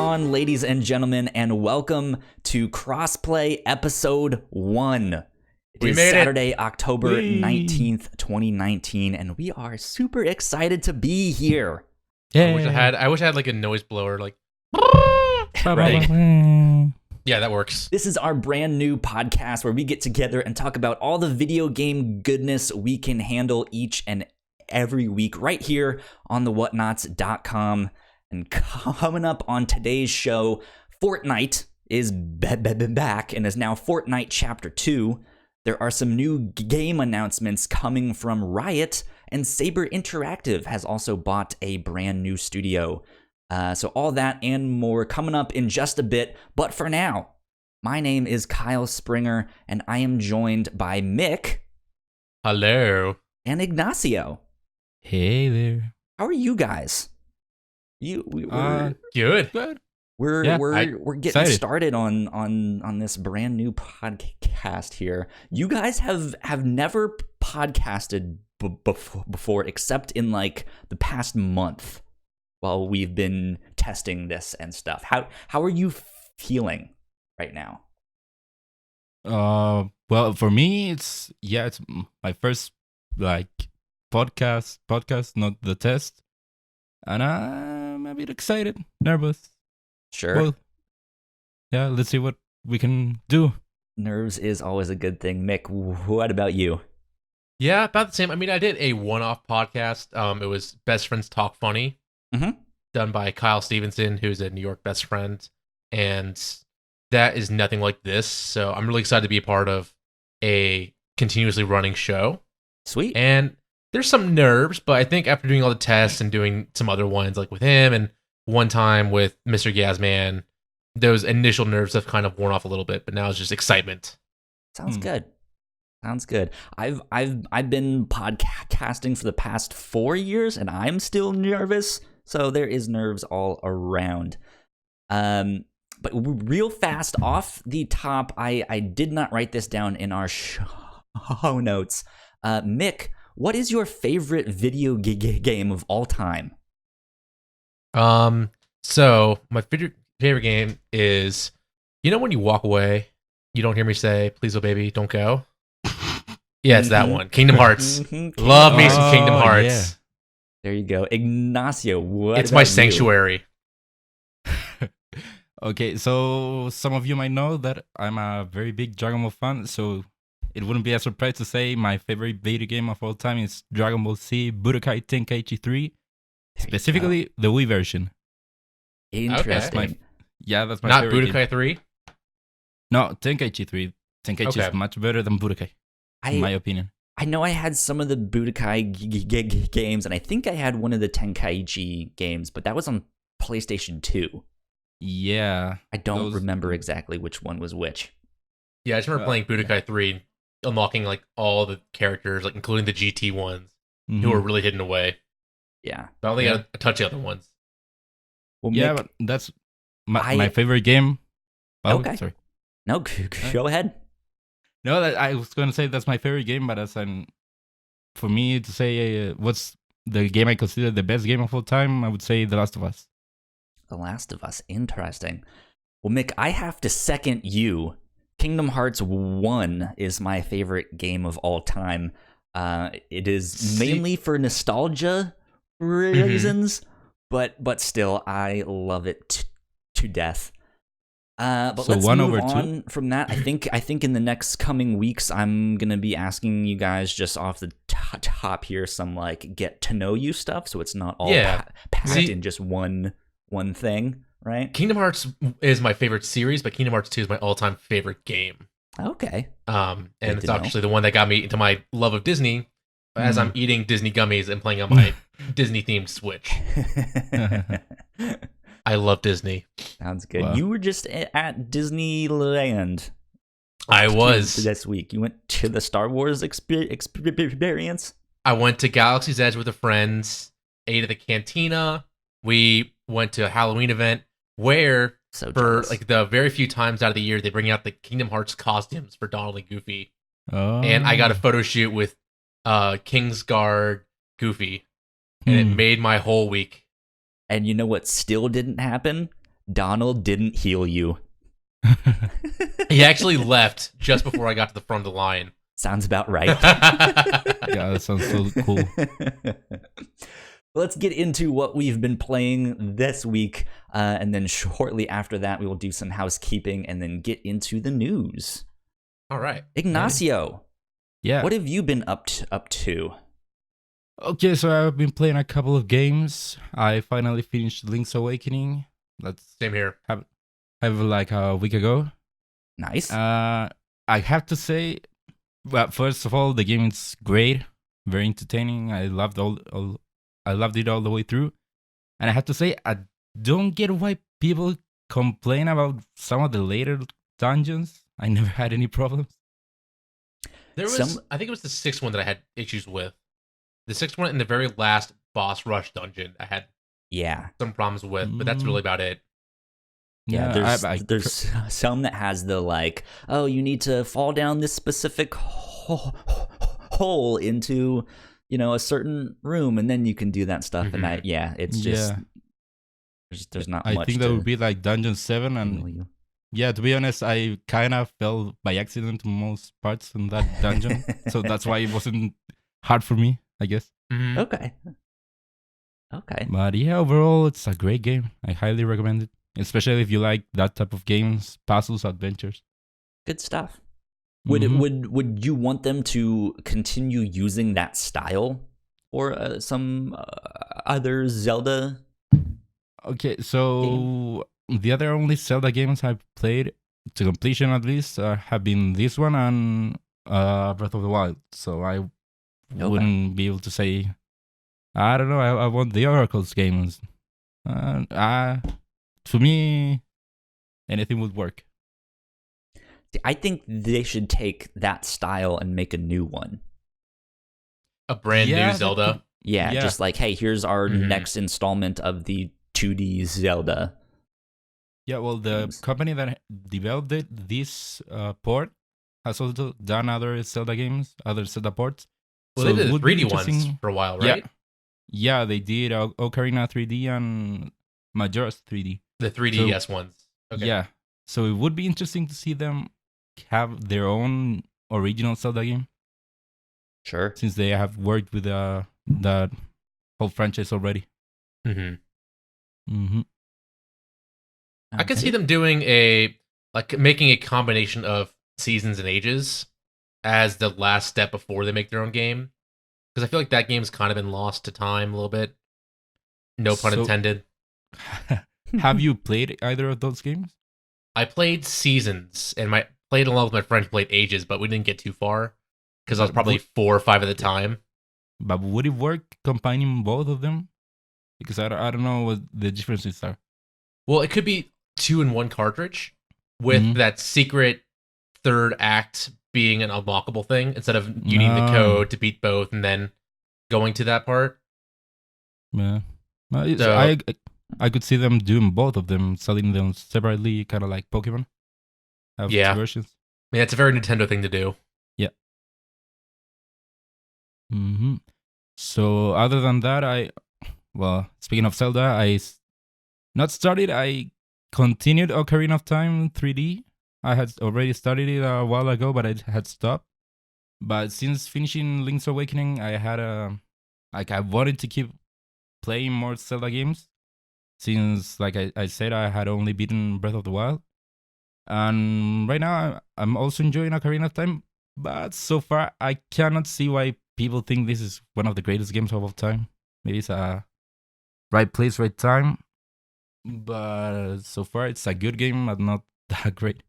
on, ladies and gentlemen, and welcome to Crossplay Episode 1. It is Saturday, October 19th, 2019, and we are super excited to be here. Yeah. I wish I had like a noise blower, like. Right. Yeah, that works. This is our brand new podcast where we get together and talk about all the video game goodness we can handle each and every week right here on the Whatnauts.com. And coming up on today's show, Fortnite is back and is now Fortnite Chapter 2. There are some new game announcements coming from Riot, and Saber Interactive has also bought a brand new studio. So all that and more coming up in just a bit. But for now, my name is Kyle Springer, and I am joined by Mick. Hello. And Ignacio. Hey there. How are you guys? Good. We're getting excited. started on this brand new podcast here. You guys have never podcasted before, except in like the past month while we've been testing this and stuff. How are you feeling right now? Well, for me, it's my first like podcast, not the test, and I'm a bit excited, nervous. Sure. Well, yeah, let's see what we can do. Nerves is always a good thing. Mick, what about you? Yeah, about the same. I mean, I did a one-off podcast. It was Best Friends Talk Funny, done by Kyle Stevenson, who's a New York best friend, and that is nothing like this. So I'm really excited to be a part of a continuously running show. Sweet. And there's some nerves, but I think after doing all the tests and doing some other ones like with him and one time with Mr. Gazman, those initial nerves have kind of worn off a little bit, but now it's just excitement. Sounds good. Sounds good. I've been podcasting for the past 4 years, and I'm still nervous. So there is nerves all around. But real fast off the top, I did not write this down in our show notes. Mick, what is your favorite video game of all time? So my favorite game is, when you walk away, you don't hear me say, "Please, oh baby, don't go." Yeah, it's that one. Kingdom Hearts. Love me some Kingdom Hearts. Yeah. There you go. Ignacio, what It's my sanctuary. Okay, so some of you might know that I'm a very big Dragon Ball fan, so it wouldn't be a surprise to say my favorite video game of all time is Dragon Ball Z Budokai Tenkaichi 3, specifically the Wii version. Interesting. That's my Not favorite Budokai game. 3? No, Tenkaichi 3. Tenkaichi is much better than Budokai, in my opinion. I know I had some of the Budokai games, and I think I had one of the Tenkaichi games, but that was on PlayStation 2. Yeah. I don't remember exactly which one was which. Yeah, I just remember playing Budokai 3, unlocking like all the characters, like including the GT ones, who were really hidden away. Yeah. But I only got to touch the other ones. Well, yeah, Mick, but that's my favorite game. Oh, okay. Sorry. No, go ahead. No, I was going to say that's my favorite game, but for me to say what's the game I consider the best game of all time, I would say The Last of Us. The Last of Us. Interesting. Well, Mick, I have to second you. Kingdom Hearts 1 is my favorite game of all time. It is mainly for nostalgia reasons, but still, I love it to death. But so let's 1 move over on 2? from that. I think in the next coming weeks, I'm gonna be asking you guys just off the top here some like get to know you stuff, so it's not all packed in just one thing, right? Kingdom Hearts is my favorite series, but Kingdom Hearts 2 is my all-time favorite game. Okay. And it's actually the one that got me into my love of Disney as I'm eating Disney gummies and playing on my Disney-themed Switch. I love Disney. Sounds good. Wow. You were just at Disneyland. I was. This week. You went to the Star Wars experience? I went to Galaxy's Edge with a friends, ate at the cantina. We went to a Halloween event where like the very few times out of the year they bring out the Kingdom Hearts costumes for Donald and Goofy. Oh. And I got a photo shoot with Kingsguard Goofy, and it made my whole week. And you know what still didn't happen? Donald didn't heal you. He actually left just before I got to the front of the line. Sounds about right. Yeah, that sounds so cool. Let's get into what we've been playing this week, and then shortly after that, we will do some housekeeping and then get into the news. All right. Ignacio, Yeah. what have you been up to? Okay, so I've been playing a couple of games. I finally finished Link's Awakening. That's Same here. have like a week ago. Nice. I have to say, well, first of all, the game is great, very entertaining. I loved I loved it all the way through. And I have to say, I don't get why people complain about some of the later dungeons. I never had any problems. There was, I think it was the sixth one that I had issues with. The sixth one in the very last boss rush dungeon, I had some problems with, but that's really about it. Yeah, there's some that has the like, oh, you need to fall down this specific hole into, a certain room, and then you can do that stuff. Mm-hmm. And it's just there's not much. I think that would be like Dungeon 7, and yeah, to be honest, I kind of fell by accident to most parts in that dungeon, so that's why it wasn't hard for me, I guess. Mm-hmm. Okay. But yeah, overall, it's a great game. I highly recommend it. Especially if you like that type of games, puzzles, adventures. Good stuff. Would you want them to continue using that style or some other Zelda? Okay, so the other only Zelda games I've played to completion at least have been this one and Breath of the Wild. So I wouldn't be able to say. I don't know. I want the Oracle's games. For me, anything would work. I think they should take that style and make a new one. A brand new Zelda? Yeah, just like, hey, here's our next installment of the 2D Zelda. Yeah, well, the company that developed this port has also done other Zelda games, other Zelda ports. Well, so they did the 3D ones for a while, right? Yeah, they did Ocarina 3D and Majora's 3D. The 3DS ones. Okay. Yeah. So it would be interesting to see them have their own original Zelda game. Sure. Since they have worked with that whole franchise already. I could see them doing making a combination of seasons and ages as the last step before they make their own game. Because I feel like that game's kind of been lost to time a little bit. No pun intended. Have you played either of those games? I played Seasons, and played along with my friend who played Ages, but we didn't get too far because I was probably 4 or 5 at the time. But would it work combining both of them? Because I don't know what the differences are. Well, it could be 2 in 1 cartridge with that secret third act being an unlockable thing instead of you need the code to beat both and then going to that part. Yeah. I could see them doing both of them, selling them separately, kind of like Pokemon. Have 2 versions. Yeah, it's a very Nintendo thing to do. Yeah. So other than that, speaking of Zelda, I continued Ocarina of Time 3D. I had already started it a while ago, but I had stopped. But since finishing Link's Awakening, I had I wanted to keep playing more Zelda games. Since, like I said, I had only beaten Breath of the Wild. And right now, I'm also enjoying Ocarina of Time. But so far, I cannot see why people think this is one of the greatest games of all time. Maybe it's a right place, right time. But so far, it's a good game, but not that great.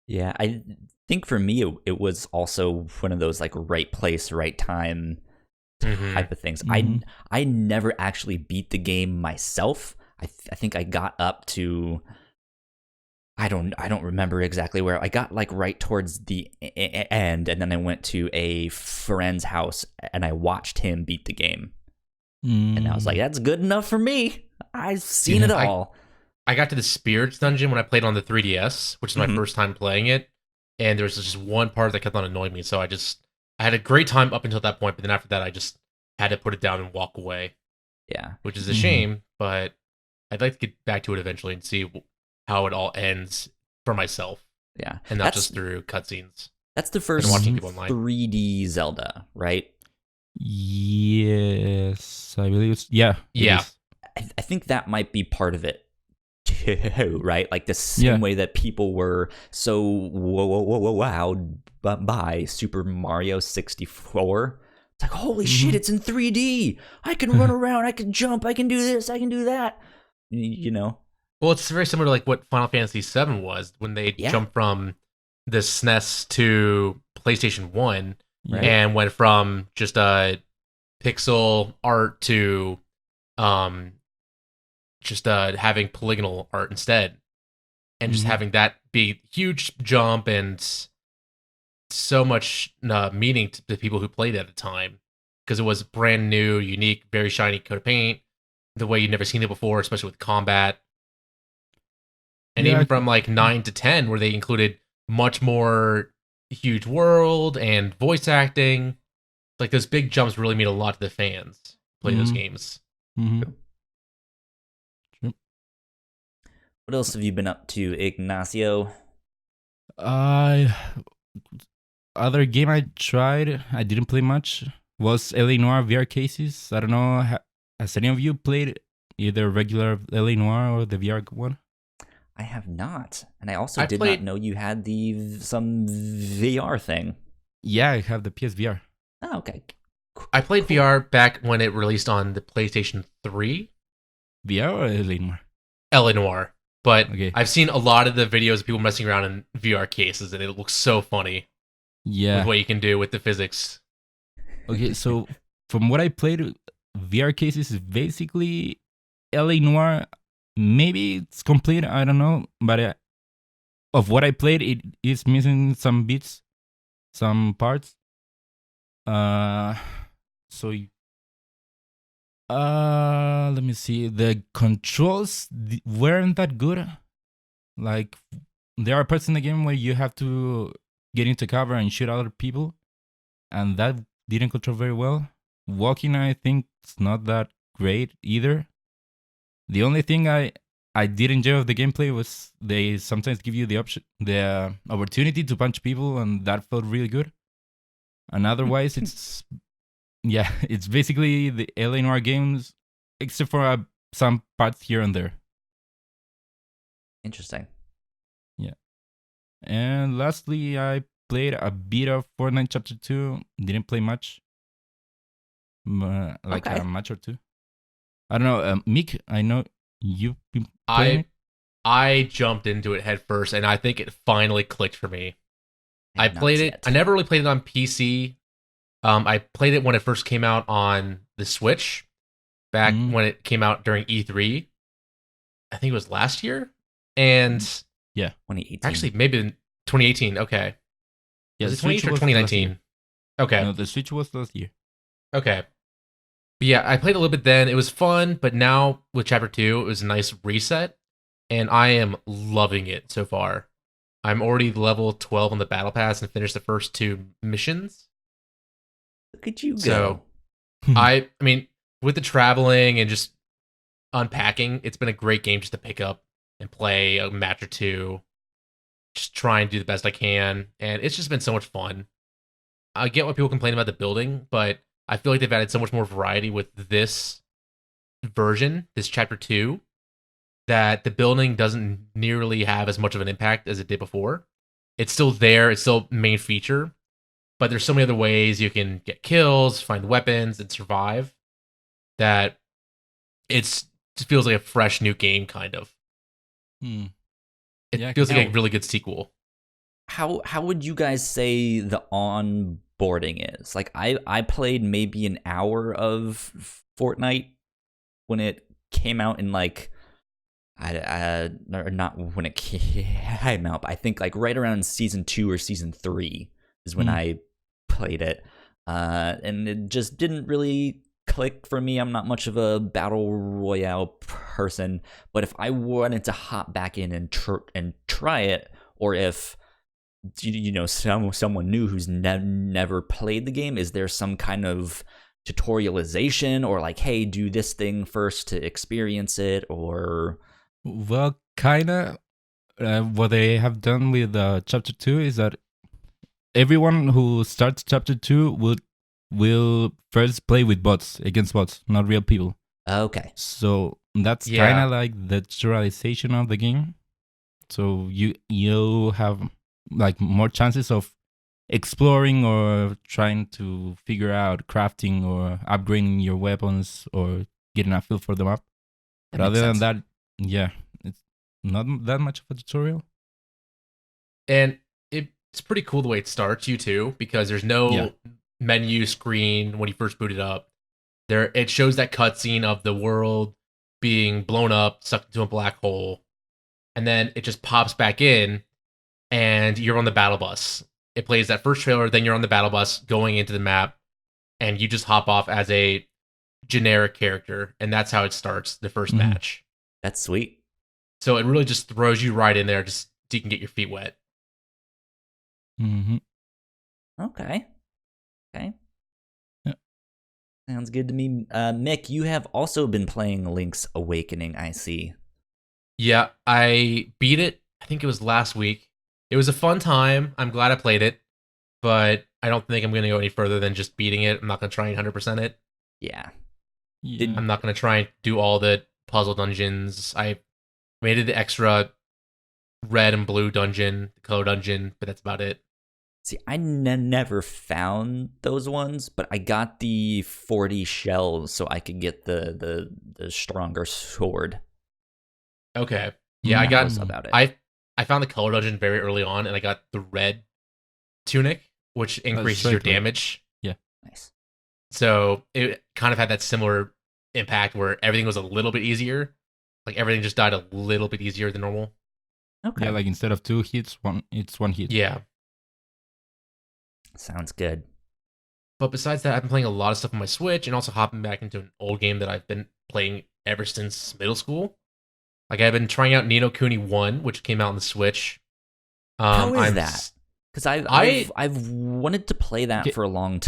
Yeah, I think for me, it was also one of those like right place, right time type of things. I never actually beat the game myself. I think I got up to I don't remember exactly where. I got like right towards the end, and then I went to a friend's house and I watched him beat the game. And I was like, that's good enough for me. I've seen it all. I got to the Spirits Dungeon when I played on the 3DS, which is my first time playing it. And there was just one part that kept on annoying me. So I had a great time up until that point. But then after that, I just had to put it down and walk away. Yeah. Which is a shame, but I'd like to get back to it eventually and see how it all ends for myself. Yeah. And not just through cutscenes. That's the first watching people online. 3D Zelda, right? Yes, I believe it's Yeah. I think that might be part of it too, right? Like the same way that people were so wowed by Super Mario 64. It's like, holy shit, it's in 3D. I can run around, I can jump, I can do this, I can do that. You know? Well, it's very similar to like what Final Fantasy VII was when they jumped from the SNES to PlayStation 1 and went from just pixel art to just having polygonal art instead. And just having that be huge jump and so much meaning to the people who played at the time. Because it was brand new, unique, very shiny coat of paint, the way you'd never seen it before, especially with combat. And even from like 9 to 10, where they included much more huge world and voice acting. Like those big jumps really mean a lot to the fans playing those games. What else have you been up to, Ignacio? Other game I tried, I didn't play much, was LA Noire VR cases. I don't know, has any of you played either regular LA Noire or the VR one? I have not, and I also did not know you had some VR thing. Yeah, I have the PSVR. Oh, okay. I played VR back when it released on the PlayStation 3. VR or LA Noire? LA Noire. But I've seen a lot of the videos of people messing around in VR cases, and it looks so funny. Yeah. With what you can do with the physics. Okay, so from what I played, VR cases is basically LA Noire. Maybe it's complete, I don't know, but of what I played, it is missing some bits, some parts. Let me see. The controls weren't that good. Like, there are parts in the game where you have to get into cover and shoot other people, and that didn't control very well. Walking, I think, it's not that great either. The only thing I did enjoy of the gameplay was they sometimes give you the opportunity to punch people, and that felt really good. And otherwise, it's basically the LA Noire games, except for some parts here and there. Interesting. Yeah. And lastly, I played a bit of Fortnite Chapter 2. Didn't play much. A match or two. I don't know, Mick, I know you've been playing I jumped into it head first, and I think it finally clicked for me. I played it. I never really played it on PC. I played it when it first came out on the Switch, back when it came out during E3. I think it was last year, and 2018. Actually, maybe 2018. Okay, was it 2018 or 2019? Okay, no, the Switch was last year. Okay. But yeah, I played a little bit then. It was fun, but now with Chapter 2, it was a nice reset, and I am loving it so far. I'm already level 12 on the Battle Pass and finished the first 2 missions. Look at you go. So, I mean, with the traveling and just unpacking, it's been a great game just to pick up and play a match or two. Just try and do the best I can, and it's just been so much fun. I get why people complain about the building, but I feel like they've added so much more variety with this version, this Chapter 2, that the building doesn't nearly have as much of an impact as it did before. It's still there, it's still main feature, but there's so many other ways you can get kills, find weapons, and survive, that it feels like a fresh new game, kind of. It feels like a really good sequel. How would you guys say the onboarding is? Like, I played maybe an hour of Fortnite when it came out in like, or not when it came out, but I think like right around season 2 or season 3 is when I played it, and it just didn't really click for me. I'm not much of a battle royale person, but if I wanted to hop back in and try it, or if someone new who's never played the game, is there some kind of tutorialization, or like, hey, do this thing first to experience it, or? Well, kinda. What they have done with Chapter 2 is that everyone who starts Chapter 2 will first play with bots, against bots, not real people. Okay. So that's kind of like the tutorialization of the game. So you have like more chances of exploring or trying to figure out crafting or upgrading your weapons or getting a feel for the map. But other than that, yeah, it's not that much of a tutorial. And it's pretty cool the way it starts you too, because there's no menu screen when you first boot it up. It shows that cutscene of the world being blown up, sucked into a black hole, and then it just pops back in, and you're on the battle bus. It plays that first trailer, then you're on the battle bus going into the map, and you just hop off as a generic character, and that's how it starts the first match. That's sweet. So it really just throws you right in there, just so you can get your feet wet. Mm-hmm. Okay. Yeah. Sounds good to me. Mick, you have also been playing Link's Awakening, I see. Yeah, I beat it. I think it was last week. It was a fun time. I'm glad I played it, but I don't think I'm going to go any further than just beating it. I'm not going to try and 100% it. Yeah. I'm not going to try and do all the puzzle dungeons. I made it the extra red and blue dungeon, the color dungeon, but that's about it. See, I never found those ones, but I got the 40 shells so I could get the stronger sword. Okay. Yeah, That was about it. I found the color dungeon very early on, and I got the red tunic, which increases your damage. Yeah. Nice. So it kind of had that similar impact where everything was a little bit easier. Like everything just died a little bit easier than normal. Okay. Yeah, like instead of 2 hits, it's 1 hit. Yeah. Sounds good. But besides that, I've been playing a lot of stuff on my Switch and also hopping back into an old game that I've been playing ever since middle school. Like I've been trying out Ni no Kuni 1, which came out on the Switch. How is that? Because I've wanted to play that for a long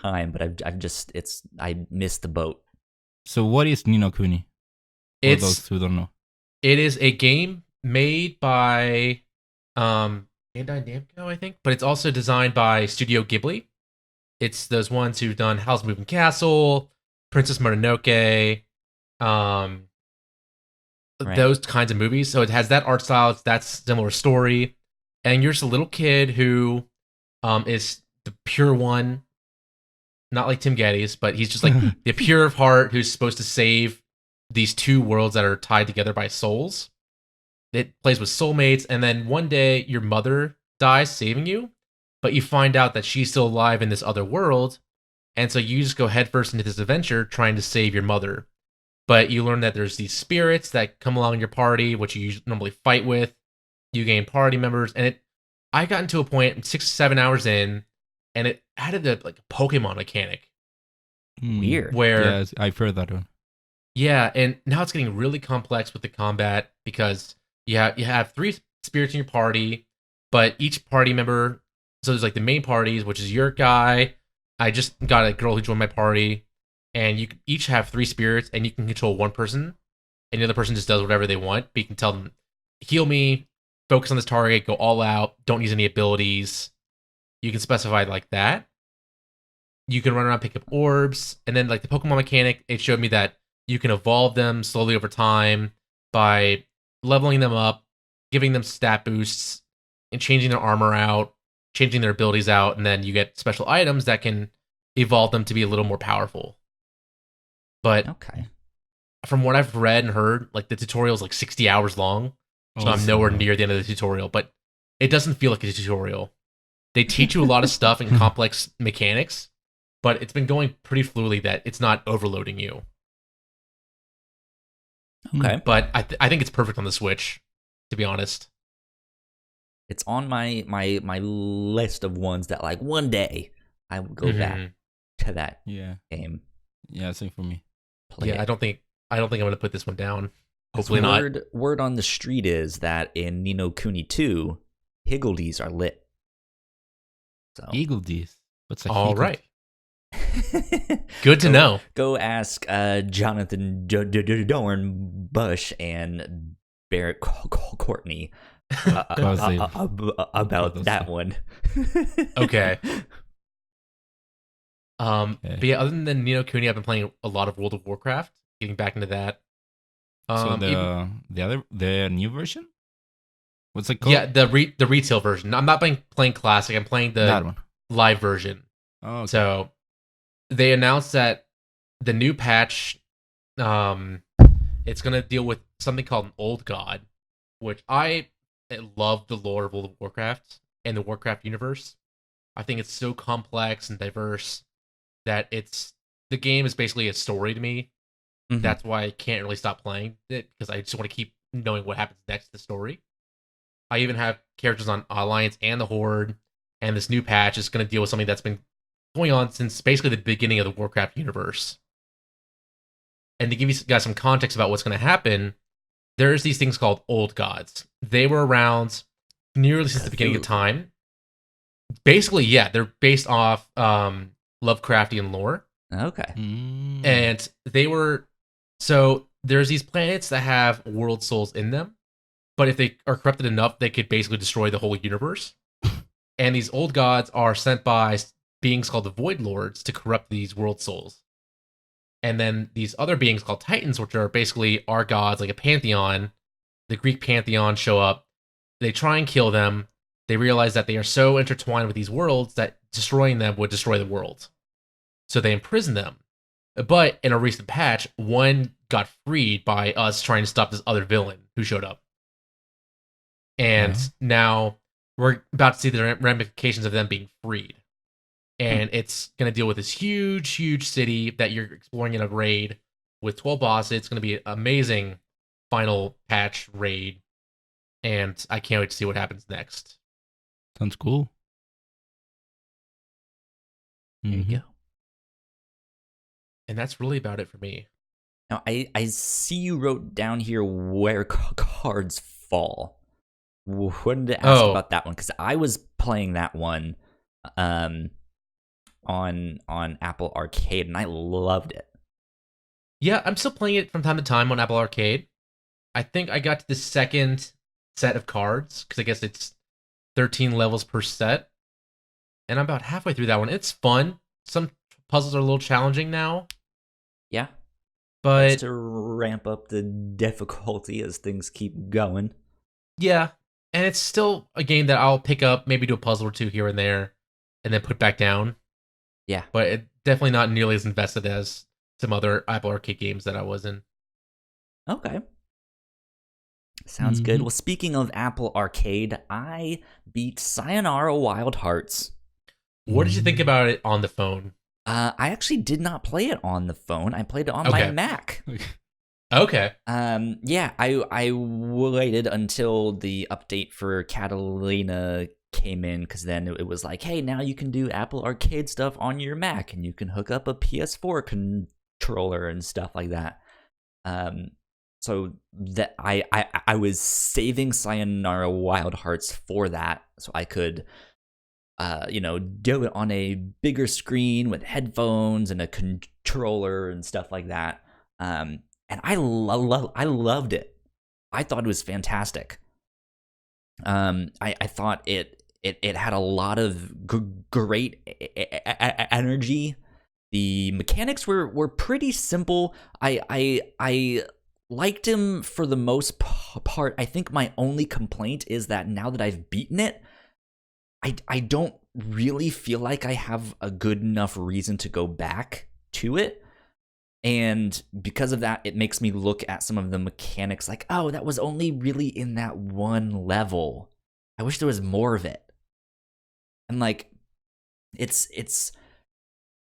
time, but I missed the boat. So what is Ni no Kuni? For those who don't know. It is a game made by Bandai Namco, I think, but it's also designed by Studio Ghibli. It's those ones who've done Howl's Moving Castle, Princess Mononoke, those kinds of movies. So it has that art style, it's that similar story, and you're just a little kid who is the pure one, not like Tim Geddes, but he's just like the pure of heart who's supposed to save these two worlds that are tied together by souls. It plays with soulmates, and then one day your mother dies saving you, but you find out that she's still alive in this other world, and so you just go headfirst into this adventure trying to save your mother. But you learn that there's these spirits that come along in your party, which you normally fight with. You gain party members, and I got into a point 6 to 7 hours in, and it added a Pokemon mechanic. Weird. Where yeah, I've heard that one. Yeah, and now it's getting really complex with the combat because you have 3 spirits in your party, but each party member, so there's like the main parties, which is your guy. I just got a girl who joined my party, and you each have 3 spirits, and you can control one person, and the other person just does whatever they want. But you can tell them, heal me, focus on this target, go all out, don't use any abilities. You can specify like that. You can run around, pick up orbs, and then like the Pokemon mechanic, it showed me that you can evolve them slowly over time by leveling them up, giving them stat boosts, and changing their armor out, changing their abilities out, and then you get special items that can evolve them to be a little more powerful. But from what I've read and heard, like the tutorial is like 60 hours long, so I'm nowhere near the end of the tutorial, but it doesn't feel like a tutorial. They teach you a lot of stuff and complex mechanics, but it's been going pretty fluidly that it's not overloading you. Okay. But I think it's perfect on the Switch, to be honest. It's on my list of ones that like one I will go back to that game. Yeah, same for me. I don't think I'm gonna put this one down. Hopefully not. Word on the street is that in Ni no Kuni 2, Higgledies are lit. So Higgledies. What's a all right? Good to know. Go ask Jonathan Dornbush and Barrett Courtney about that one. Okay. But yeah, other than Ninokuni, I've been playing a lot of World of Warcraft. Getting back into that. So the new version? What's it called? Yeah, the retail version. I'm not playing classic. I'm playing the live version. Oh, okay. So they announced that the new patch, it's gonna deal with something called an old god, which I love the lore of World of Warcraft and the Warcraft universe. I think it's so complex and diverse that the game is basically a story to me. Mm-hmm. That's why I can't really stop playing it, because I just want to keep knowing what happens next in the story. I even have characters on Alliance and the Horde, and this new patch is going to deal with something that's been going on since basically the beginning of the Warcraft universe. And to give you guys some context about what's going to happen, there's these things called old gods. They were around nearly since the beginning of time. Basically, yeah, they're based off Lovecraftian lore. Okay. And they were... So there's these planets that have world souls in them, but if they are corrupted enough, they could basically destroy the whole universe. And these old gods are sent by beings called the Void Lords to corrupt these world souls. And then these other beings called Titans, which are basically our gods, like a pantheon, the Greek pantheon, show up. They try and kill them. They realize that they are so intertwined with these worlds that destroying them would destroy the world. So they imprison them. But in a recent patch, one got freed by us trying to stop this other villain who showed up. And now we're about to see the ramifications of them being freed. And it's going to deal with this huge, huge city that you're exploring in a raid with 12 bosses. It's going to be an amazing final patch raid. And I can't wait to see what happens next. Sounds cool. There you go. And that's really about it for me. Now, I see you wrote down here where cards fall. Wanted to ask about that one, because I was playing that one on Apple Arcade, and I loved it. Yeah, I'm still playing it from time to time on Apple Arcade. I think I got to the second set of cards, because I guess it's 13 levels per set. And I'm about halfway through that one. It's fun. Some puzzles are a little challenging now. Yeah. But just to ramp up the difficulty as things keep going. Yeah. And it's still a game that I'll pick up, maybe do a puzzle or two here and there, and then put back down. Yeah. But it's definitely not nearly as invested as some other Apple Arcade games that I was in. Okay. Sounds good. Well, speaking of Apple Arcade, I beat Sayonara Wild Hearts. What did you think about it on the phone? I actually did not play it on the phone. I played it on my Mac. Okay. Yeah, I waited until the update for Catalina came in, because then it was like, hey, now you can do Apple Arcade stuff on your Mac, and you can hook up a PS4 controller and stuff like that. So that I was saving Sayonara Wild Hearts for that, so I could do it on a bigger screen with headphones and a controller and stuff like that. And I loved it. I thought it was fantastic. I thought it had a lot of great energy. The mechanics were pretty simple. I liked him for the most part. I think my only complaint is that now that I've beaten it, I don't really feel like I have a good enough reason to go back to it. And because of that, it makes me look at some of the mechanics like, oh, that was only really in that one level. I wish there was more of it. And like, it's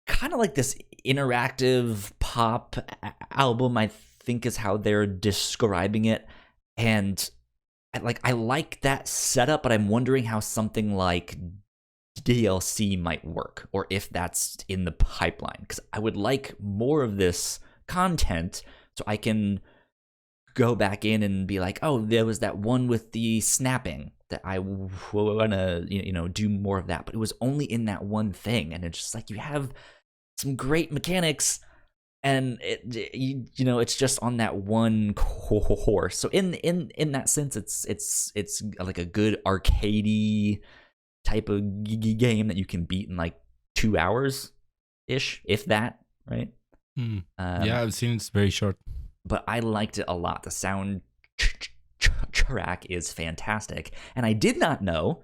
kind of like this interactive pop album, I think is how they're describing it. And I like that setup, but I'm wondering how something like DLC might work, or if that's in the pipeline, because I would like more of this content so I can go back in and be like, oh, there was that one with the snapping that I want to do more of that, but it was only in that one thing. And it's just like, you have some great mechanics, and it's just on that one course. So in that sense, it's like a good arcadey type of game that you can beat in like 2 hours ish, if that, right? Yeah, I've seen it's very short. But I liked it a lot. The sound track is fantastic, and I did not know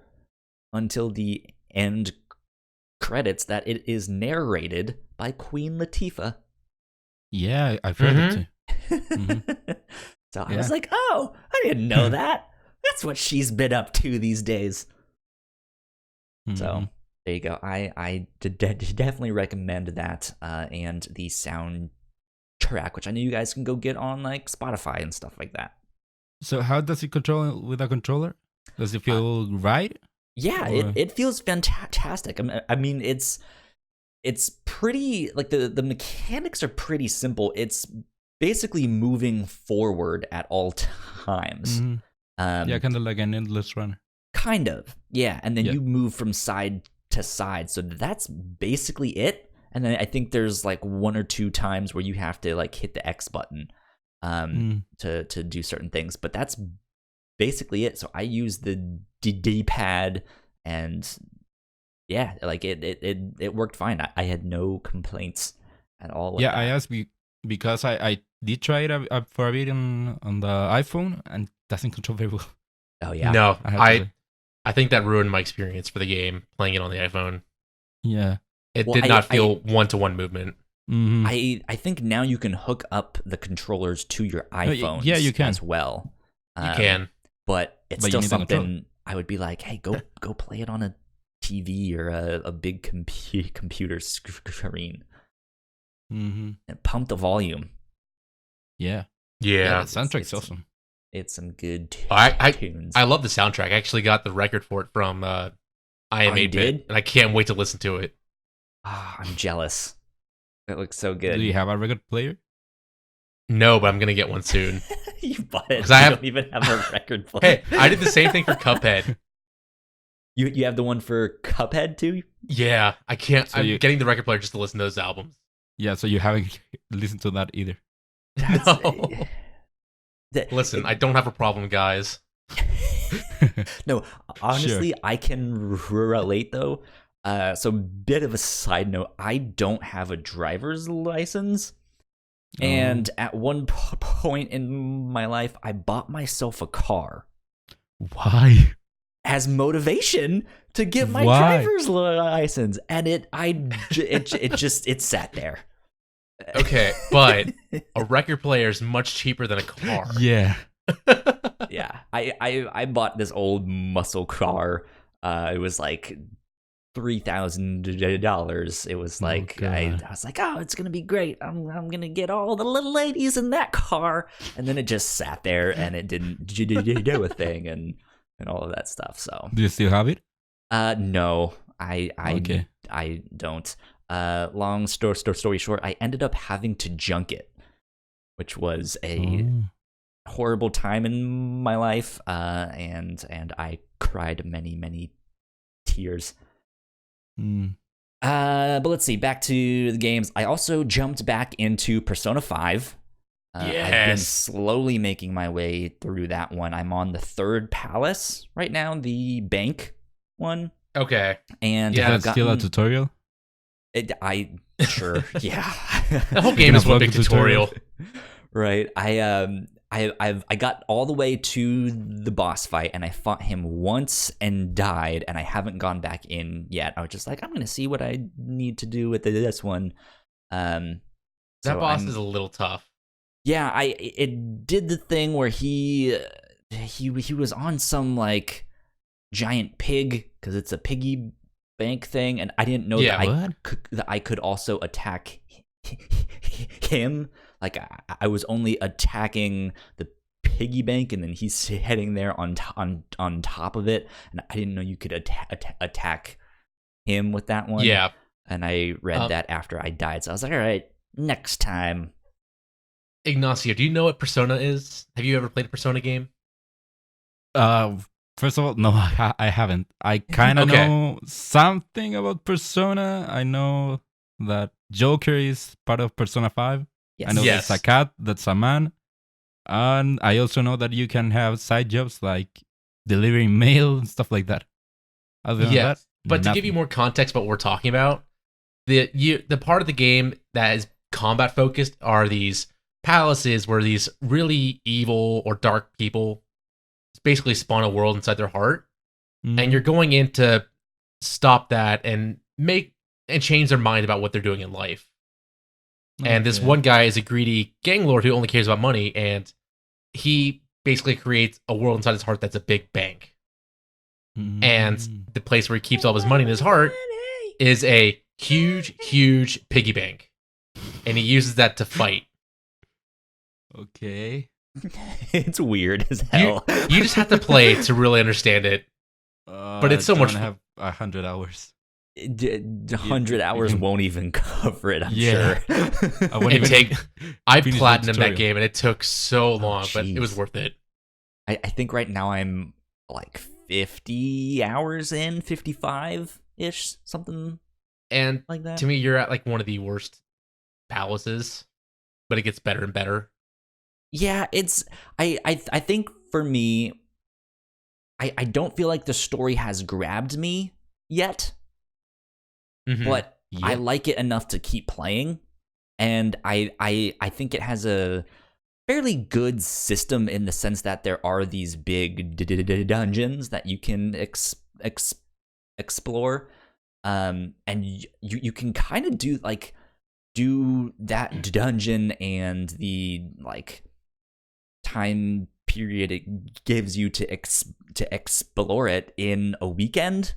until the end credits that it is narrated by Queen Latifah. Yeah, I've heard it too. So I was like, oh, I didn't know that. That's what she's been up to these days. So there you go. I definitely recommend that, and the sound track, which I know you guys can go get on like Spotify and stuff like that. So how does it control with a controller? Does it feel right? Yeah, it feels fantastic. I mean, it's pretty, like the mechanics are pretty simple. It's basically moving forward at all times. Yeah, kind of like an endless runner. Kind of, yeah. And then you move from side to side. So that's basically it. And then I think there's like 1 or 2 times where you have to like hit the X button to do certain things. But that's basically it. So I use the D-pad, and yeah, like it worked fine. I had no complaints at all. Yeah, I asked because I did try it for a bit on the iPhone, and doesn't control very well. Oh yeah. No, I think that ruined my experience for the game playing it on the iPhone. Yeah. It did not feel one-to-one movement. I think now you can hook up the controllers to your iPhones you can. as well. You can. But it's still something I would be like, hey, go play it on a TV or a big computer screen. And pump the volume. Yeah. Yeah. The soundtrack's awesome. It's some good tunes. I love the soundtrack. I actually got the record for it from I Am 8-Bit, and I can't wait to listen to it. I'm jealous. It looks so good. Do you have a record player? No, but I'm gonna get one soon. You bought it. I don't even have a record player. Hey, I did the same thing for Cuphead. You have the one for Cuphead too? Yeah, I can't. So I'm getting the record player just to listen to those albums. Yeah, so you haven't listened to that either. No. Listen, I don't have a problem, guys. No, honestly, I can relate though. So bit of a side note, I don't have a driver's license. And at one point in my life, I bought myself a car. Why? As motivation to get my driver's license, and it sat there. Okay, but a record player is much cheaper than a car. Yeah. Yeah, I bought this old muscle car. It was like $3,000. It was like I was like, oh, it's gonna be great. I'm gonna get all the little ladies in that car, and then it just sat there and it didn't do a thing and all of that stuff. So do you still have it? No, I don't. Long story short, I ended up having to junk it, which was a horrible time in my life, and I cried many tears. But let's see, back to the games. I also jumped back into Persona 5. Yes. I've been slowly making my way through that one. I'm on the 3rd palace right now, the bank one. Okay. And yeah, that's still a tutorial? Sure, yeah. The whole game is one big tutorial. Right. I got all the way to the boss fight, and I fought him once and died, and I haven't gone back in yet. I was just like, I'm gonna see what I need to do with this one. That boss is a little tough. Yeah, it did the thing where he was on some like giant pig, because it's a piggy bank thing, and I didn't know that I could also attack him. Like I was only attacking the piggy bank, and then he's heading there on top of it, and I didn't know you could attack him with that one. Yeah, and I read that after I died, so I was like, all right, next time. Ignacio, do you know what Persona is? Have you ever played a Persona game? First of all, no, I haven't. I kind of know something about Persona. I know that Joker is part of Persona 5. Yes. I know Yes. that's a cat, that's a man. And I also know that you can have side jobs like delivering mail and stuff like that. Other than that, but to give you nothing. more context about what we're talking about, the part of the game that is combat focused are these palaces where these really evil or dark people basically spawn a world inside their heart, and you're going in to stop that and change their mind about what they're doing in life. And this Okay. one guy is a greedy gang lord who only cares about money, and he basically creates a world inside his heart that's a big bank. And the place where he keeps all his money in his heart is a huge, huge piggy bank. And he uses that to fight. Okay. It's weird as hell. You just have to play to really understand it. But it's so much I fun. have 100 hours. 100 hours won't even cover it, I'm Yeah. sure. I won't even I finish the platinumed that tutorial. game and it took so long, but it was jeez. worth it. I think right now I'm like 50 hours in, 55-ish, something And like that. to me, you're at like one of the worst palaces, but it gets better and better. Yeah, it's I think for me, I don't feel like the story has grabbed me yet, Mhm. but I Yeah. like it enough to keep playing, and I think it has a fairly good system in the sense that there are these big dungeons that you can explore, and you can kind of do that dungeon and the like time period it gives you to explore it in a weekend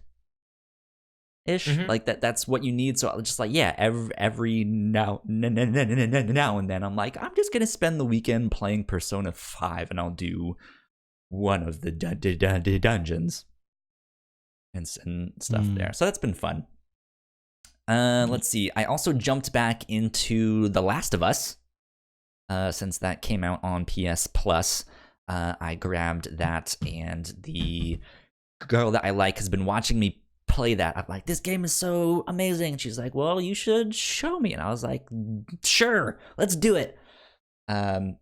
ish. Mhm. Like that's what you need. So I was just like, yeah, every now and then I'm like, I'm just gonna spend the weekend playing Persona 5 and I'll do one of the dungeons and stuff there. So that's been fun. Let's see. I also jumped back into The Last of Us since that came out on PS Plus. I grabbed that, and the girl that I like has been watching me play that. I'm like, this game is so amazing. And she's like, well, you should show me. And I was like, sure, let's do it. And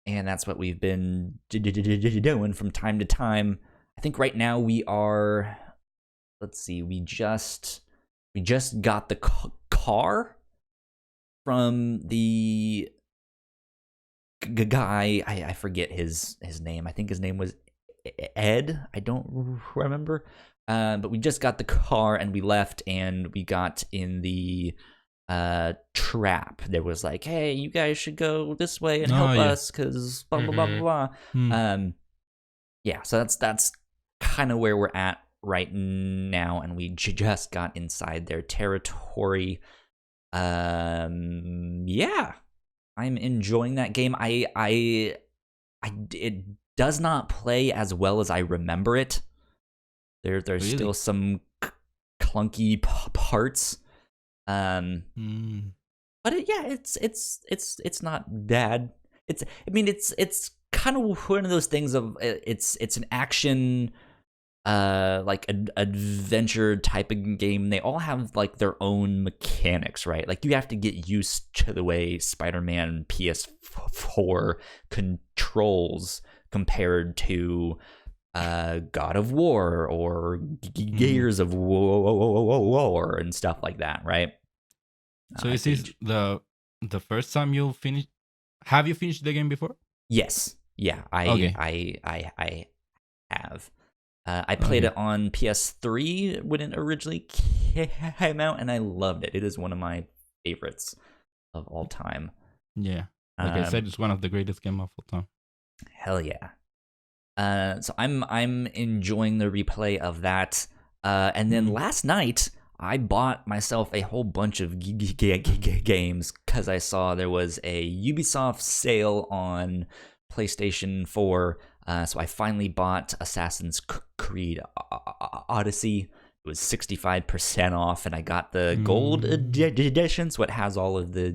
that's what we've been doing from time to time. I think right now we are, let's see, we just got the car from the guy. I forget his name. I think his name was Ed. I don't remember. But we just got the car and we left, and we got in the trap. There was like, hey, you guys should go this way and help us because blah blah blah blah blah. Yeah, so that's kind of where we're at right now, and we just got inside their territory. Yeah, I'm enjoying that game. It does not play as well as I remember it. There's Really? still some clunky parts. But it's not bad. It's kind of one of those things of it's an action like an adventure type of game. They all have like their own mechanics, right? Like you have to get used to the way Spider-Man PS4 controls compared to God of War or Gears of War and stuff like that, right? So is this the first time you'll finish? Have you finished the game before? Yes. Yeah, I have. I played it on PS3 when it originally came out, and I loved it. It is one of my favorites of all time. Yeah, like I said, it's one of the greatest games of all time. Hell yeah! So I'm enjoying the replay of that. And then last night I bought myself a whole bunch of games because I saw there was a Ubisoft sale on PlayStation 4. So I finally bought Assassin's Creed Odyssey. It was 65% off, and I got the gold edition, so it has all of the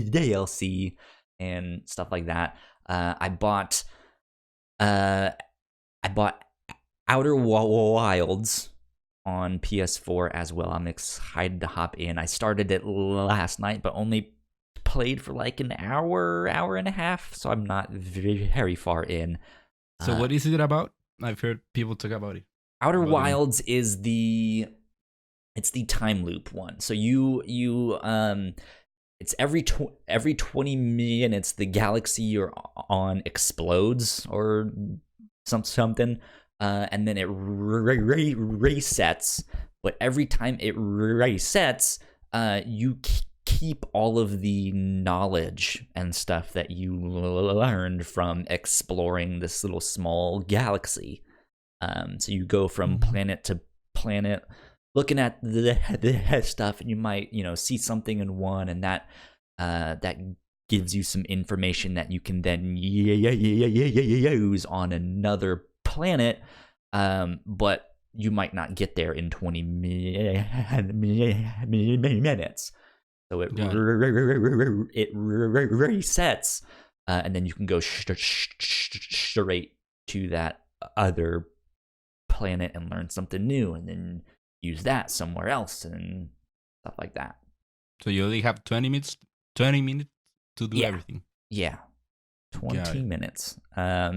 DLC and stuff like that. I bought Outer Wilds on PS4 as well. I'm excited to hop in. I started it last night, but only played for like an hour and a half, so I'm not very far in. So what is it about? I've heard people talk about it. Outer Wilds is the time loop one. So you it's every 20 minutes the galaxy you're on explodes or something, and then it resets. But every time it resets, you keep all of the knowledge and stuff that you learned from exploring this little small galaxy. So you go from planet to planet, looking at the stuff, and you might, see something in one, and that gives you some information that you can then use on another planet. But you might not get there in 20 minutes. So it resets, and then you can go straight to that other planet and learn something new, and then use that somewhere else and stuff like that. So you only have 20 minutes to do everything. Yeah. 20 minutes. Yeah,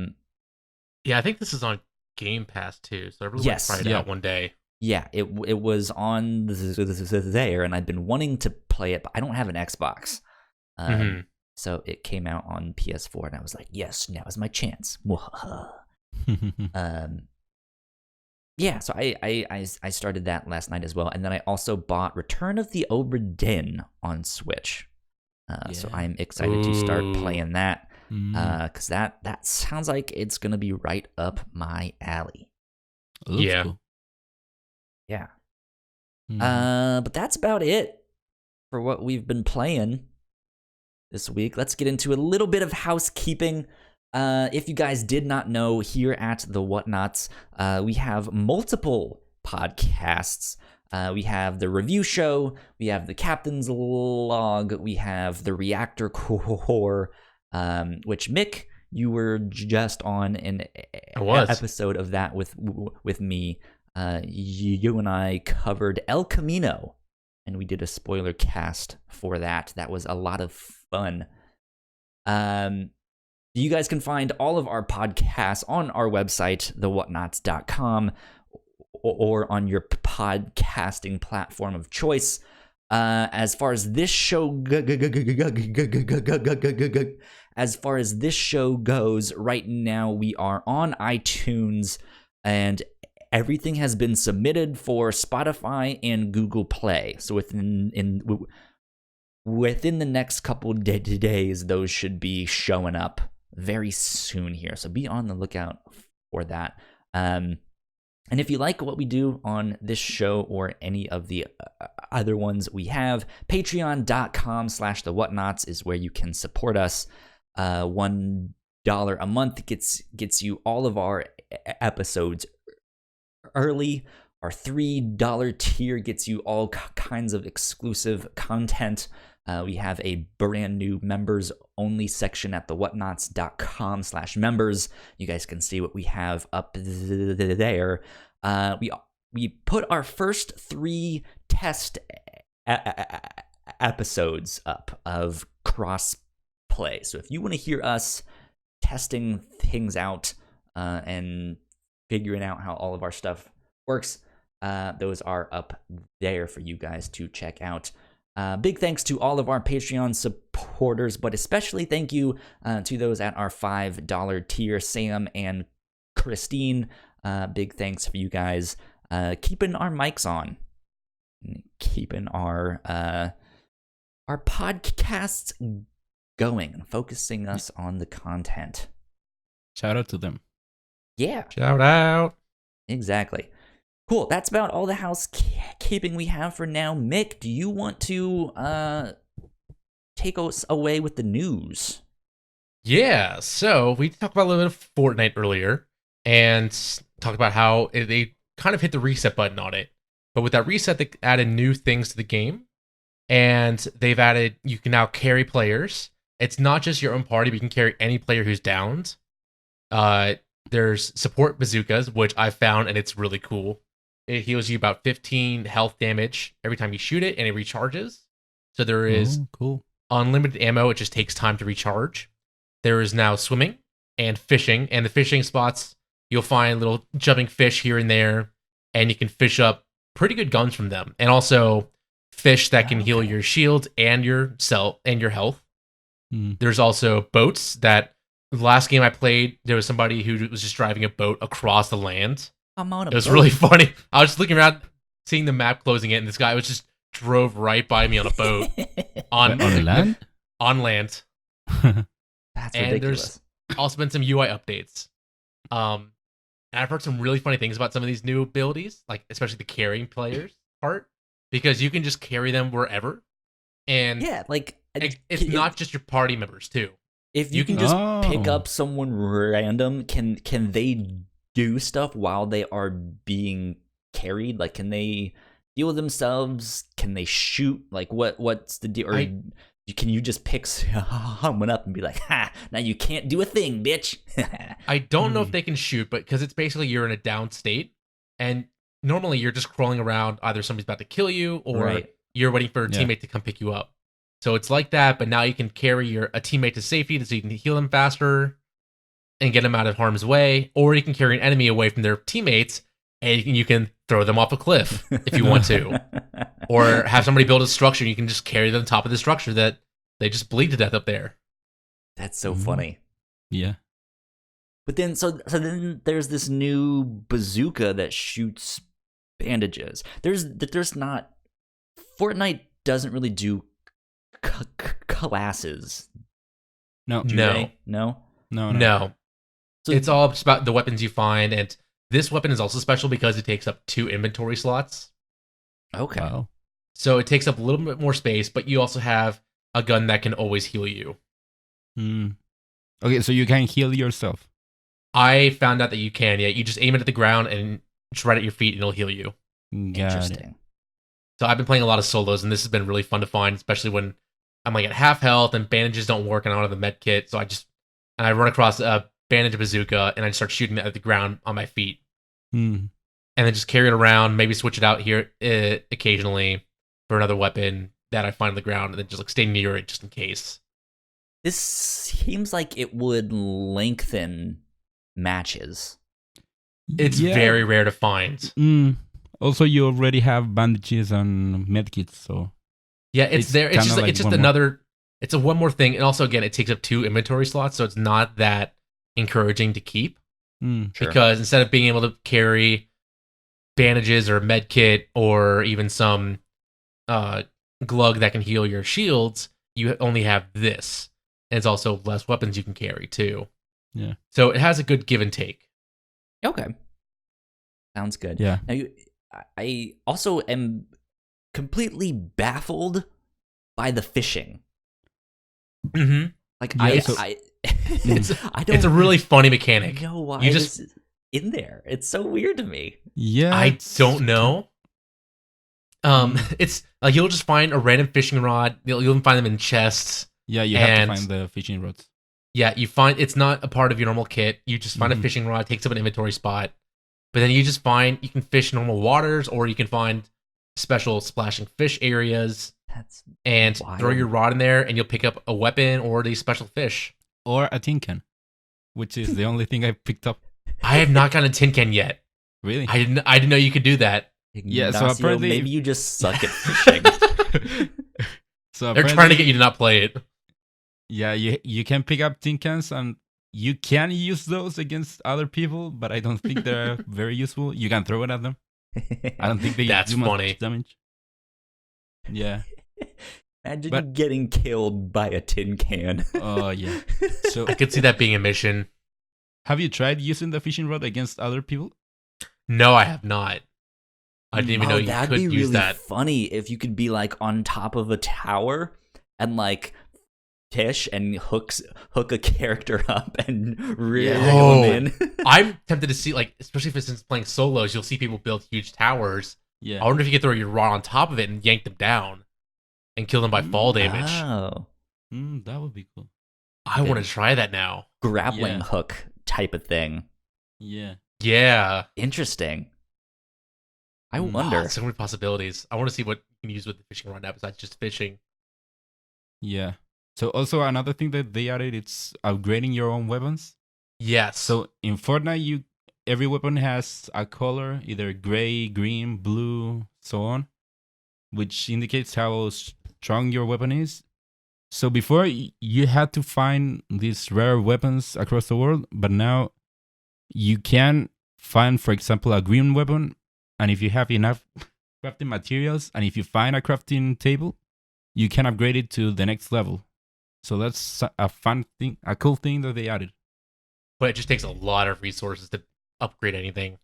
I think this is on Game Pass too, so I really want to try it out one day. Yeah, it was on there, and I've been wanting to play it, but I don't have an Xbox. So it came out on PS4, and I was like, yes, now is my chance. Yeah, so I started that last night as well, and then I also bought Return of the Obra Dinn on Switch. So I'm excited to start playing that, because that sounds like it's going to be right up my alley. Yeah. Cool. Yeah. But that's about it for what we've been playing this week. Let's get into a little bit of housekeeping. If you guys did not know, here at the Whatnauts, we have multiple podcasts. We have the review show, we have the Captain's Log, we have the Reactor Core, which Mick, you were just on an episode of that with me. You and I covered El Camino, and we did a spoiler cast for that. That was a lot of fun. You guys can find all of our podcasts on our website, thewhatnauts.com, or on your podcasting platform of choice. As far as this show goes, right now we are on iTunes, and everything has been submitted for Spotify and Google Play. So within the next couple days, those should be showing up very soon here. So be on the lookout for that. And if you like what we do on this show or any of the other ones we have, patreon.com/thewhatnauts is where you can support us. $1 a month gets you all of our episodes early. Our $3 tier gets you all kinds of exclusive content. We have a brand new members only section at thewhatnauts.com/members. You guys can see what we have up there. We put our first 3 test episodes up of Crossplay. So if you want to hear us testing things out and figuring out how all of our stuff works, those are up there for you guys to check out. Big thanks to all of our Patreon supporters, but especially thank you to those at our $5 tier, Sam and Christine. Big thanks for you guys keeping our mics on, keeping our podcasts going, and focusing us on the content. Shout out to them. Yeah. Shout out. Exactly. Cool. That's about all the housekeeping we have for now. Mick, do you want to take us away with the news? Yeah. So we talked about a little bit of Fortnite earlier and talked about how they kind of hit the reset button on it. But with that reset, they added new things to the game. And they've added, you can now carry players. It's not just your own party, but you can carry any player who's downed. There's support bazookas, which I found, and it's really cool. It heals you about 15 health damage every time you shoot it, and it recharges. So there is cool. unlimited ammo. It just takes time to recharge. There is now swimming and fishing, and the fishing spots, you'll find little jumping fish here and there, and you can fish up pretty good guns from them. And also fish that can heal your shield and your health. There's also boats that the last game I played, there was somebody who was just driving a boat across the land. It was really funny. I was just looking around, seeing the map closing it, and this guy was just drove right by me on a boat on land. On land. That's and ridiculous. There's also been some UI updates. And I've heard some really funny things about some of these new abilities, like especially the carrying players part, because you can just carry them wherever. And yeah, like it's not just your party members too. If you can just pick up someone random, can they do stuff while they are being carried? Like, can they heal themselves? Can they shoot? Like, what's the deal? Or can you just pick someone up and be like, ha, now you can't do a thing, bitch? I don't know if they can shoot, but because it's basically you're in a down state, and normally you're just crawling around, either somebody's about to kill you, or you're waiting for a teammate to come pick you up. So it's like that, but now you can carry a teammate to safety so you can heal them faster and get them out of harm's way, or you can carry an enemy away from their teammates and you can throw them off a cliff if you want to. Or have somebody build a structure and you can just carry them on top of the structure that they just bleed to death up there. That's so funny. Yeah. But then, so then there's this new bazooka that shoots bandages. There's not... Fortnite doesn't really do classes. No. No. So it's all just about the weapons you find, and this weapon is also special because it takes up 2 inventory slots. Okay. Wow. So it takes up a little bit more space, but you also have a gun that can always heal you. Okay, so you can heal yourself. I found out that you can, yeah. You just aim it at the ground and just right at your feet and it'll heal you. Interesting. So I've been playing a lot of solos, and this has been really fun to find, especially when I'm like at half health and bandages don't work and I don't have the med kit. So I run across a bandage bazooka and I just start shooting it at the ground on my feet. And then just carry it around, maybe switch it out here occasionally for another weapon that I find on the ground, and then just like stay near it just in case. This seems like it would lengthen matches. It's very rare to find. Also, you already have bandages and medkits, so yeah, it's there. It's just another. It's a one more thing, and also again, it takes up 2 inventory slots, so it's not that encouraging to keep. Because instead of being able to carry bandages or med kit or even some glug that can heal your shields, you only have this, and it's also less weapons you can carry too. Yeah. So it has a good give and take. Okay. Sounds good. Yeah. Now, I also am completely baffled by the fishing. Like, it's a really funny mechanic. I know why this is in there. It's so weird to me. Yeah. I don't know. It's like you'll just find a random fishing rod. You'll find them in chests. Yeah, you have to find the fishing rods. Yeah, you find it's not a part of your normal kit. You just find a fishing rod, takes up an inventory spot. But then you can fish normal waters, or you can find special splashing fish areas. And wild. Throw your rod in there, and you'll pick up a weapon or these special fish. Or a tin can, which is the only thing I picked up. I have not gotten a tin can yet. Really? I didn't know you could do that. Yeah, so apparently maybe you just suck at fishing. So they're trying to get you to not play it. Yeah, you can pick up tin cans, and you can use those against other people, but I don't think they're very useful. You can throw it at them. I don't think they do much damage. Yeah. Imagine you getting killed by a tin can. Oh, yeah. So I could see that being a mission. Have you tried using the fishing rod against other people? No, I have not. I didn't even know you could use that. That'd be really funny if you could be like on top of a tower and like fish and hook a character up and reel him in. I'm tempted to see, like, especially since playing solos, you'll see people build huge towers. Yeah. I wonder if you could throw your rod on top of it and yank them down and kill them by fall damage. Oh. That would be cool. I want to try that now. Grappling hook type of thing. Yeah. Yeah. Interesting. I wonder. So many possibilities. I want to see what you can use with the fishing rod now besides just fishing. Yeah. So also another thing that they added, it's upgrading your own weapons. Yes. So in Fortnite, every weapon has a color, either gray, green, blue, so on, which indicates how strong your weapon is. So before you had to find these rare weapons across the world, but now you can find, for example, a green weapon, and if you have enough crafting materials, and if you find a crafting table, you can upgrade it to the next level. So that's a fun thing, a cool thing that they added. But it just takes a lot of resources to upgrade anything.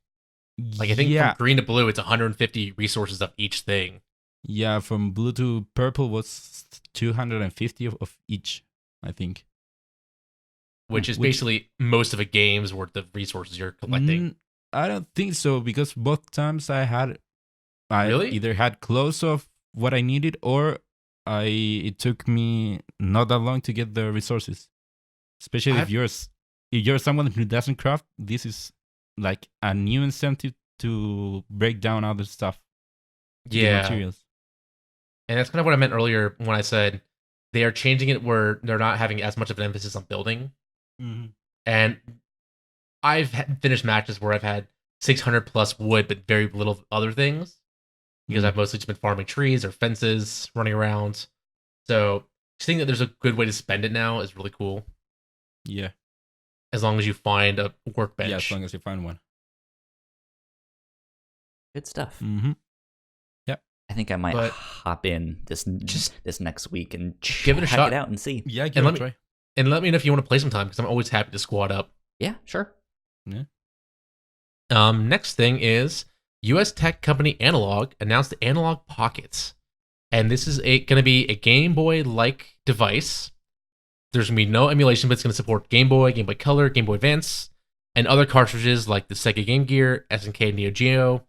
Like, I think from green to blue, it's 150 resources of each thing. Yeah, from blue to purple was 250 of each, I think. Which is basically most of a game's worth of resources you're collecting. I don't think so, because both times I Really? either had close of what I needed, or it took me not that long to get the resources. Especially if you're someone who doesn't craft, this is like a new incentive to break down other stuff. Yeah. Materials. And that's kind of what I meant earlier when I said they are changing it where they're not having as much of an emphasis on building. Mm-hmm. And I've finished matches where I've had 600 plus wood, but very little other things. Because I've mostly just been farming trees or fences, running around. So seeing that there's a good way to spend it now is really cool. Yeah. As long as you find a workbench. Yeah, as long as you find one. Good stuff. Mm-hmm. Yep. I think I might hop in this next week and give it a shot. It out and see. Yeah, give it a try. And let me know if you want to play sometime, because I'm always happy to squad up. Yeah, sure. Yeah. Next thing is U.S. tech company Analog announced the Analog Pockets. And this is going to be a Game Boy-like device. There's going to be no emulation, but it's going to support Game Boy, Game Boy Color, Game Boy Advance, and other cartridges like the Sega Game Gear, SNK Neo Geo,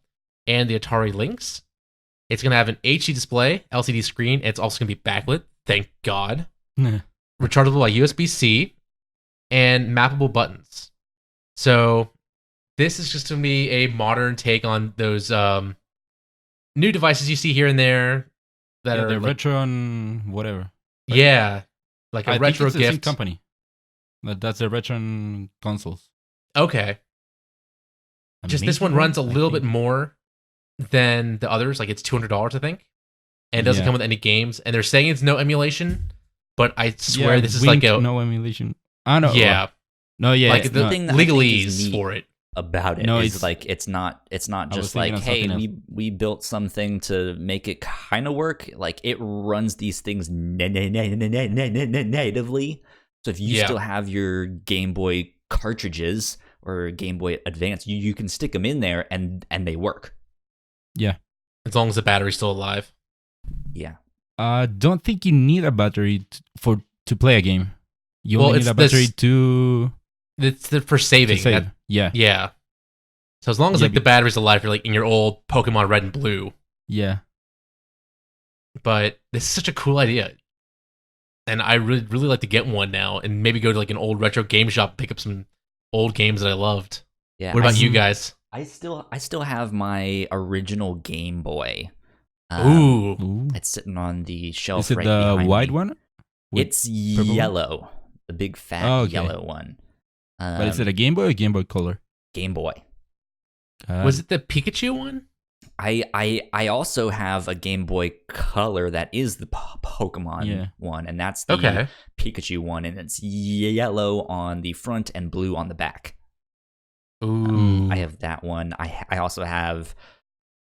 and the Atari Lynx. It's going to have an HD display, LCD screen, and it's also going to be backlit, thank God. Rechargeable by USB-C, and mappable buttons. So this is just going to be a modern take on those new devices you see here and there. That are the like, retro and whatever. Right? Yeah, like a I retro think it's gift. The same company. That's the retro and consoles. Okay. Just this one runs a little bit more than the others. Like, it's $200, I think. And it doesn't come with any games. And they're saying it's no emulation, but I swear this is like a... no emulation. I know. Yeah. No, yeah. Like, the thing that legalese for it. About it is like it's not just like, hey, we built something to make it kind of work. Like, it runs these things natively. So if you still have your Game Boy cartridges or Game Boy Advance, you can stick them in there and they work. Yeah, as long as the battery's still alive. Yeah. Don't think you need a battery to play a game. You only need a battery to. It's for saving. Yeah. So as long as the battery's alive, you're like in your old Pokemon Red and Blue. Yeah. But this is such a cool idea, and I really like to get one now, and maybe go to like an old retro game shop, and pick up some old games that I loved. Yeah. What about you guys? I still have my original Game Boy. Ooh. It's sitting on the shelf. Is it right the behind white me. one? It's yellow, the big fat yellow one. But is it a Game Boy or Game Boy Color? Game Boy. Was it the Pikachu one? I also have a Game Boy Color that is the Pokemon one, and that's the Pikachu one, and it's yellow on the front and blue on the back. Ooh. I have that one. I also have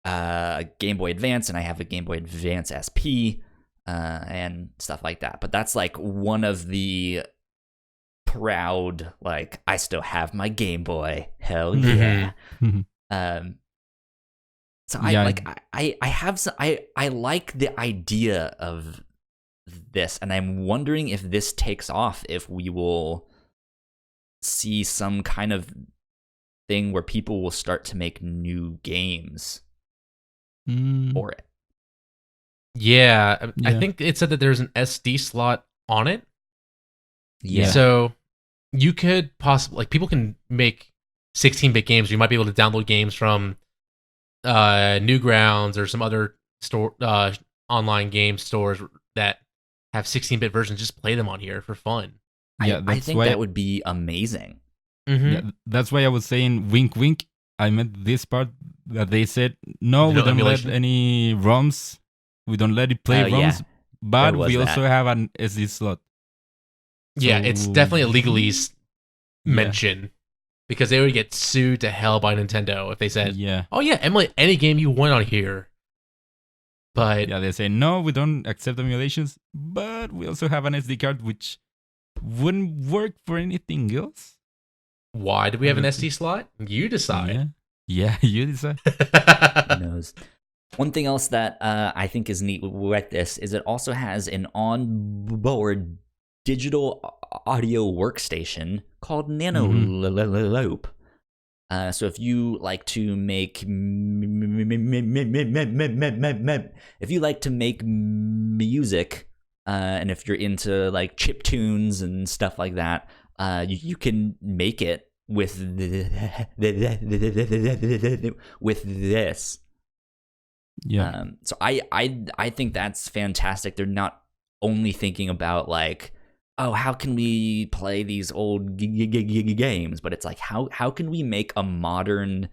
a Game Boy Advance, and I have a Game Boy Advance SP, and stuff like that. But that's like one of the proud, like, I still have my Game Boy. Hell yeah. So I like the idea of this, and I'm wondering if this takes off, if we will see some kind of thing where people will start to make new games for it. Yeah, I think it said that there's an SD slot on it. Yeah. So you could possibly, like, people can make 16-bit games. You might be able to download games from Newgrounds or some other store online game stores that have 16-bit versions, just play them on here for fun. Yeah, I think that would be amazing. Yeah, that's why I was saying wink, wink. I meant this part that they said, no, we don't let any ROMs. We don't let it play ROMs, but we also have an SD slot. Yeah, it's definitely a legalese mention because they would get sued to hell by Nintendo if they said, oh yeah, emulate any game you want on here. But yeah, they say, no, we don't accept emulations, but we also have an SD card which wouldn't work for anything else. Why do we have an SD slot? You decide. Yeah, you decide. Who knows? One thing else that I think is neat with this is it also has an onboard digital audio workstation called Nanolope. So if you like to make music, and if you're into like chip tunes and stuff like that, you can make it with this. Yeah. So I think that's fantastic. They're not only thinking about like, oh, how can we play these old games, but it's like how can we make a modern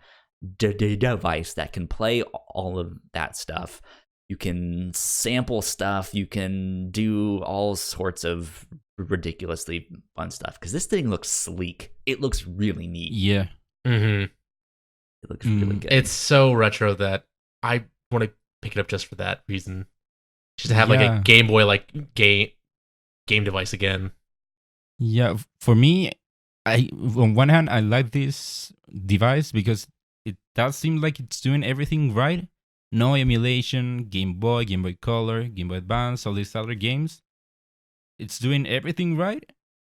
device that can play all of that stuff? You can sample stuff. You can do all sorts of ridiculously fun stuff because this thing looks sleek. It looks really neat. Yeah. Mm-hmm. It looks really good. It's so retro that I want to pick it up just for that reason. Just to have like a Game Boy game device again. Yeah, for me, on one hand I like this device because it does seem like it's doing everything right. No emulation, Game Boy Color, Game Boy Advance, all these other games. It's doing everything right.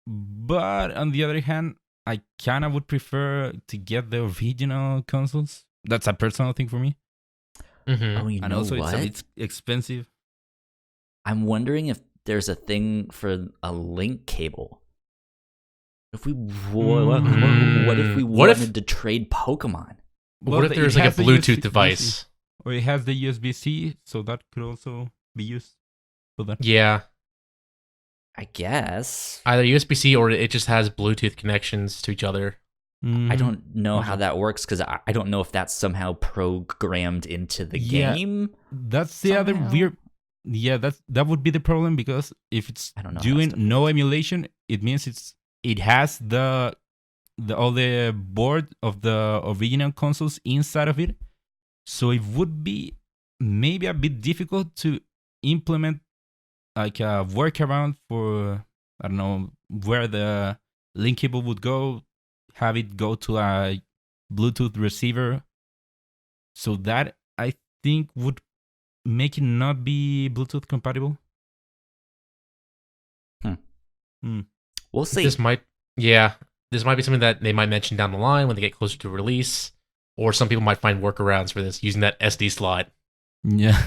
But on the other hand, I kind of would prefer to get the original consoles. That's a personal thing for me. Mm-hmm. Oh, you and know also what? It's expensive. I'm wondering if there's a thing for a link cable. If we what if we wanted to trade Pokemon? What if there's like a Bluetooth device? Or it has the USB-C, so that could also be used for that. Yeah. I guess. Either USB-C or it just has Bluetooth connections to each other. I don't know how that works because I don't know if that's somehow programmed into the game. That's the other weird. Yeah, that would be the problem because if it's doing no emulation, it means it has the all the board of the original consoles inside of it. So it would be maybe a bit difficult to implement like a workaround for, I don't know, where the link cable would go, have it go to a Bluetooth receiver. So that I think would make it not be Bluetooth compatible. We'll see. This might be something that they might mention down the line when they get closer to release. Or some people might find workarounds for this using that SD slot. Yeah.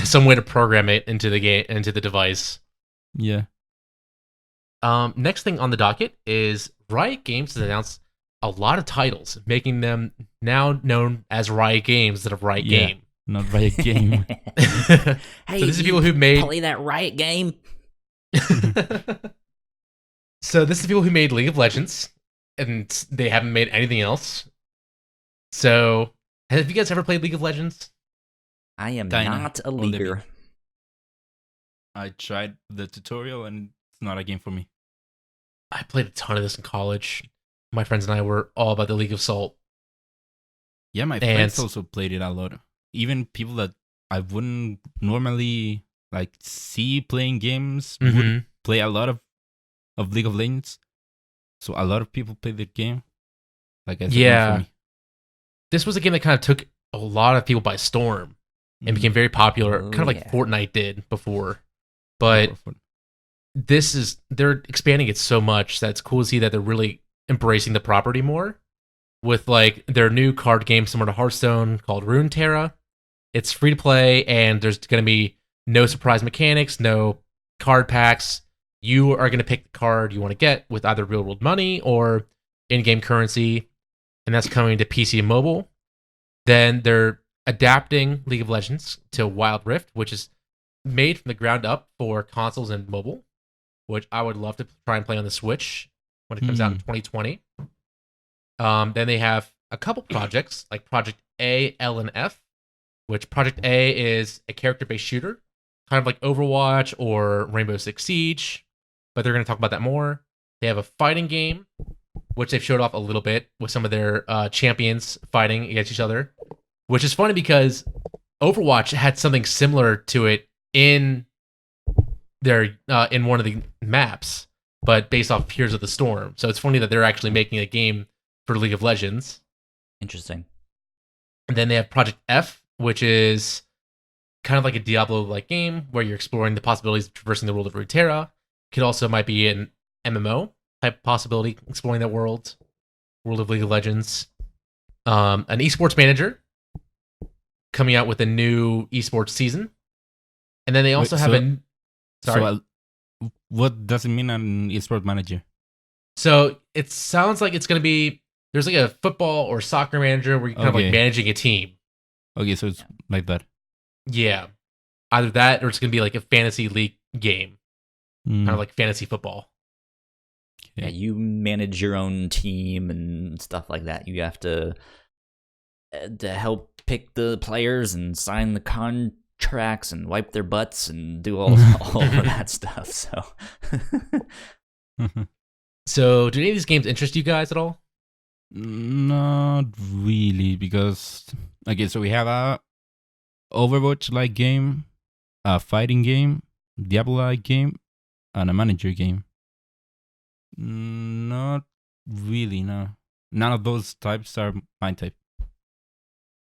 Some way to program it into the game, into the device. Yeah. Next thing on the docket is Riot Games has announced a lot of titles, making them now known as Riot Games instead of Riot Game. Not Riot Game. Hey, so this is people who made play that Riot game. So this is people who made League of Legends, and they haven't made anything else. So, have you guys ever played League of Legends? I am not a leaguer. I tried the tutorial and it's not a game for me. I played a ton of this in college. My friends and I were all about the League of Salt. Yeah, my friends also played it a lot. Even people that I wouldn't normally like see playing games would play a lot of League of Legends. So a lot of people played the game. Like I said, for me. This was a game that kind of took a lot of people by storm and became very popular, kind of like Fortnite did before. But they're expanding it so much that it's cool to see that they're really embracing the property more with like their new card game similar to Hearthstone called Runeterra. It's free to play and there's going to be no surprise mechanics, no card packs. You are going to pick the card you want to get with either real world money or in-game currency. And that's coming to PC and mobile. Then they're adapting League of Legends to Wild Rift, which is made from the ground up for consoles and mobile, which I would love to try and play on the Switch when it comes out in 2020. Then they have a couple projects like Project A, L, and F, which Project A is a character-based shooter, kind of like Overwatch or Rainbow Six Siege, but they're going to talk about that more. They have a fighting game, which they've showed off a little bit with some of their champions fighting against each other, which is funny because Overwatch had something similar to it in their in one of the maps, but based off Heroes of the Storm. So it's funny that they're actually making a game for League of Legends. Interesting. And then they have Project F, which is kind of like a Diablo-like game where you're exploring the possibilities of traversing the world of Runeterra. Could also might be an MMO type possibility, exploring that world of League of Legends. An esports manager coming out with a new esports season. And then they also have what does it mean an esports manager? So it sounds like it's going to be, there's like a football or soccer manager where you're kind of like managing a team. Okay, so it's like that. Yeah. Either that or it's going to be like a fantasy league game. Kind of like fantasy football. Yeah, you manage your own team and stuff like that. You have to help pick the players and sign the contracts and wipe their butts and do all of that stuff. So, do any of these games interest you guys at all? Not really, because so we have a Overwatch-like game, a fighting game, Diablo-like game, and a manager game. Not really, no. None of those types are my type.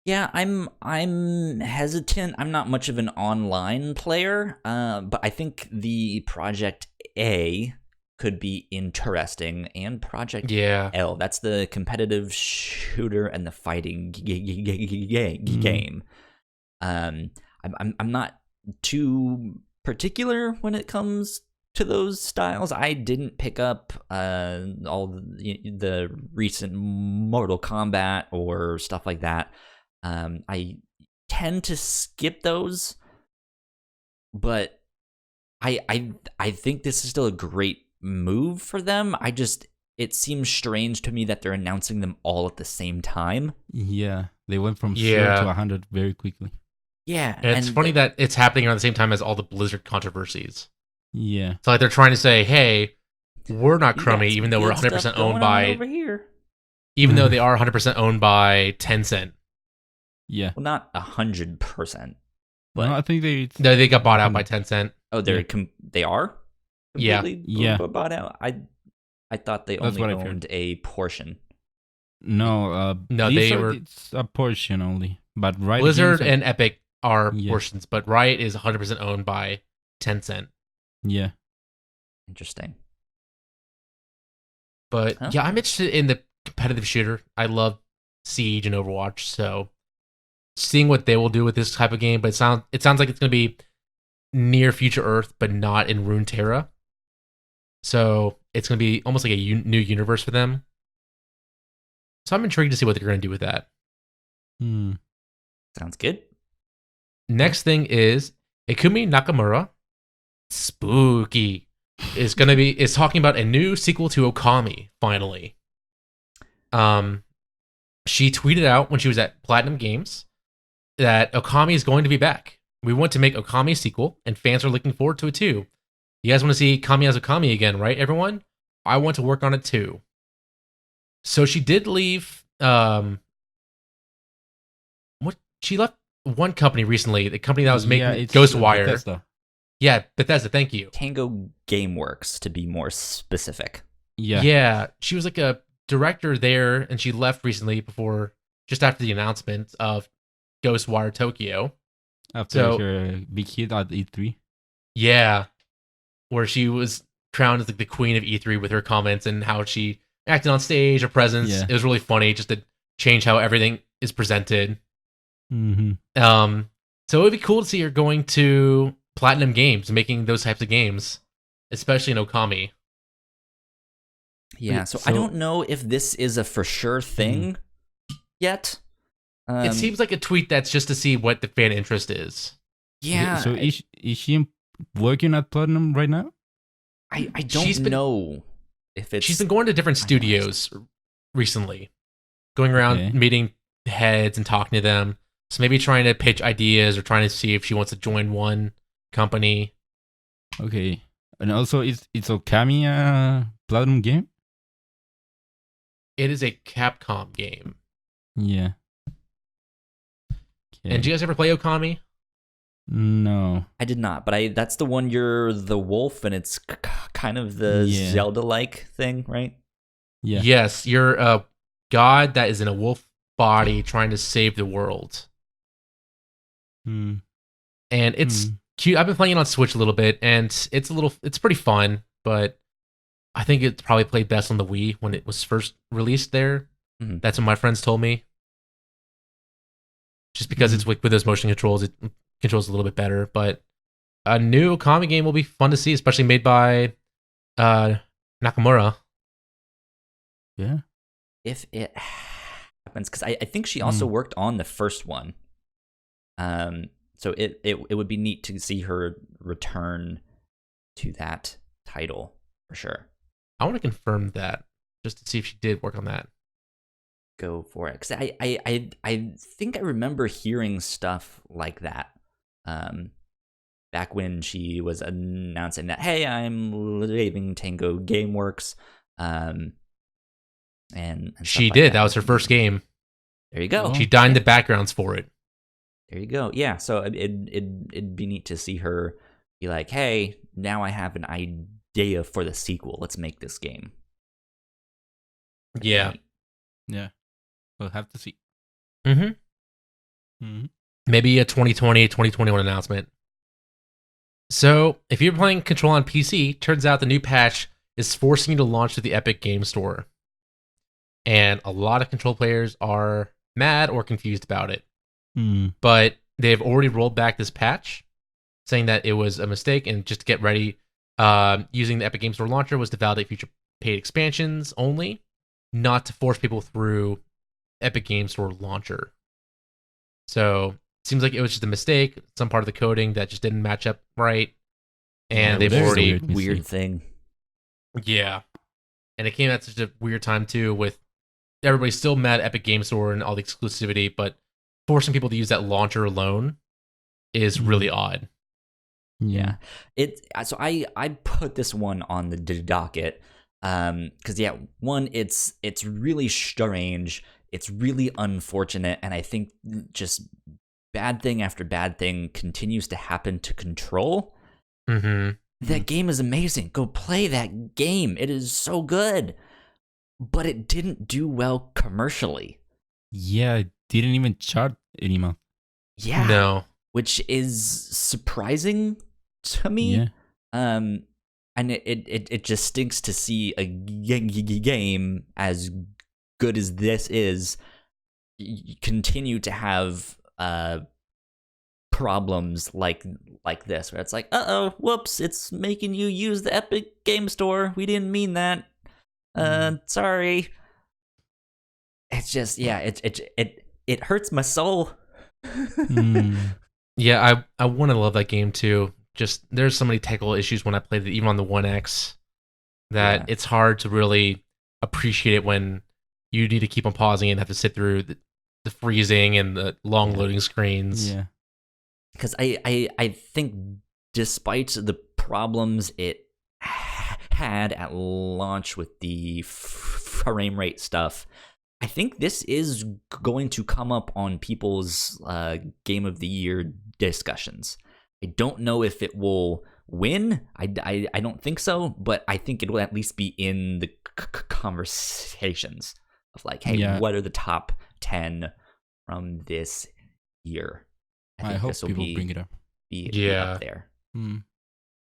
Yeah, I'm hesitant. I'm not much of an online player, but I think the Project A could be interesting, and Project L, that's the competitive shooter and the fighting game. I'm not too particular when it comes to those styles. I didn't pick up all the recent Mortal Kombat or stuff like that. I tend to skip those, but I think this is still a great move for them. It seems strange to me that they're announcing them all at the same time. Yeah, they went from 0 to 100 very quickly. Yeah, and it's funny that it's happening around the same time as all the Blizzard controversies. Yeah, so like they're trying to say, hey, we're not crummy, even though we're 100% owned by over here. Even though they are 100% owned by Tencent. Yeah, well, not 100%. But no, I think they got bought out by Tencent. Oh, they are. Yeah. Bought out. I thought they only owned a portion. No, it's a portion only. But Riot Blizzard Games and Epic are portions, but Riot is 100% owned by Tencent. Yeah. Interesting. But yeah, I'm interested in the competitive shooter. I love Siege and Overwatch, so seeing what they will do with this type of game. But it sounds like it's going to be near future Earth, but not in Runeterra. So it's going to be almost like a new universe for them. So I'm intrigued to see what they're going to do with that. Sounds good. Next thing is Ikumi Nakamura, spooky, is talking about a new sequel to Okami. Finally, she tweeted out when she was at Platinum Games that Okami is going to be back. We want to make Okami a sequel, and fans are looking forward to it too. You guys want to see Kami as Okami again, right, everyone? I want to work on it too. So she did leave. She left one company recently, the company that was making Ghostwire. Bethesda. Yeah, Bethesda. Thank you. Tango Gameworks, to be more specific. Yeah. She was like a director there, and she left recently just after the announcement of Ghostwire Tokyo. After her big hit at E3. Yeah, where she was crowned as like the queen of E3 with her comments and how she acted on stage, her presence. Yeah. It was really funny just to change how everything is presented. Mm-hmm. So it would be cool to see her going to Platinum Games, making those types of games, especially in Okami. Yeah, so I don't know if this is a for sure thing yet. It seems like a tweet that's just to see what the fan interest is. Yeah. So is she working at Platinum right now? I don't know if it's. She's been going to different studios recently, going around meeting heads and talking to them. So maybe trying to pitch ideas or trying to see if she wants to join one company. Okay. And also, it's Okami a Platinum game? It is a Capcom game. Yeah. Okay. And do you guys ever play Okami? No. I did not, but that's the one you're the wolf, and it's kind of the Zelda-like thing, right? Yeah. Yes, you're a god that is in a wolf body trying to save the world. And it's cute. I've been playing it on Switch a little bit, and it's pretty fun, but I think it's probably played best on the Wii when it was first released there. Mm-hmm. That's what my friends told me. Just because it's with those motion controls, it controls a little bit better. But a new Okami game will be fun to see, especially made by Nakamura. Yeah. If it happens, because I think she also worked on the first one. So it would be neat to see her return to that title for sure. I want to confirm that just to see if she did work on that. Go for it, because I think I remember hearing stuff like that back when she was announcing that, hey, I'm leaving Tango Gameworks, and she like did. That was her first game. There you go. She designed the backgrounds for it. There you go. Yeah, so it'd be neat to see her be like, hey, now I have an idea for the sequel. Let's make this game. Yeah. Yeah. We'll have to see. Maybe a 2020, 2021 announcement. So, if you're playing Control on PC, turns out the new patch is forcing you to launch through the Epic Game Store. And a lot of Control players are mad or confused about it. But they've already rolled back this patch, saying that it was a mistake, and just to get ready, using the Epic Game Store launcher was to validate future paid expansions only, not to force people through Epic Game Store launcher. So seems like it was just a mistake, some part of the coding that just didn't match up right, and they've already weird thing. Yeah, and it came at such a weird time too, with everybody still mad at Epic Game Store and all the exclusivity, but forcing people to use that launcher alone is really odd. Yeah, so I put this one on the docket because one, it's really strange. It's really unfortunate, and I think just bad thing after bad thing continues to happen to Control. That game is amazing. Go play that game. It is so good. But it didn't do well commercially. Yeah, it didn't even chart anymore. Yeah. No. Which is surprising to me. Yeah. And it just stinks to see a game as good as this is continue to have problems like this, where it's like, whoops, it's making you use the Epic Game Store. We didn't mean that. Sorry. It's just, it hurts my soul. Yeah, I want to love that game too. Just there's so many technical issues when I played it, even on the 1X, that it's hard to really appreciate it when you need to keep on pausing and have to sit through the freezing and the long loading screens. Yeah. Because I think despite the problems it had at launch with the frame rate stuff, I think this is going to come up on people's Game of the Year discussions. I don't know if it will win. I don't think so, but I think it will at least be in the conversations of like, hey, what are the top 10 from this year? I hope people bring it up. Be up there.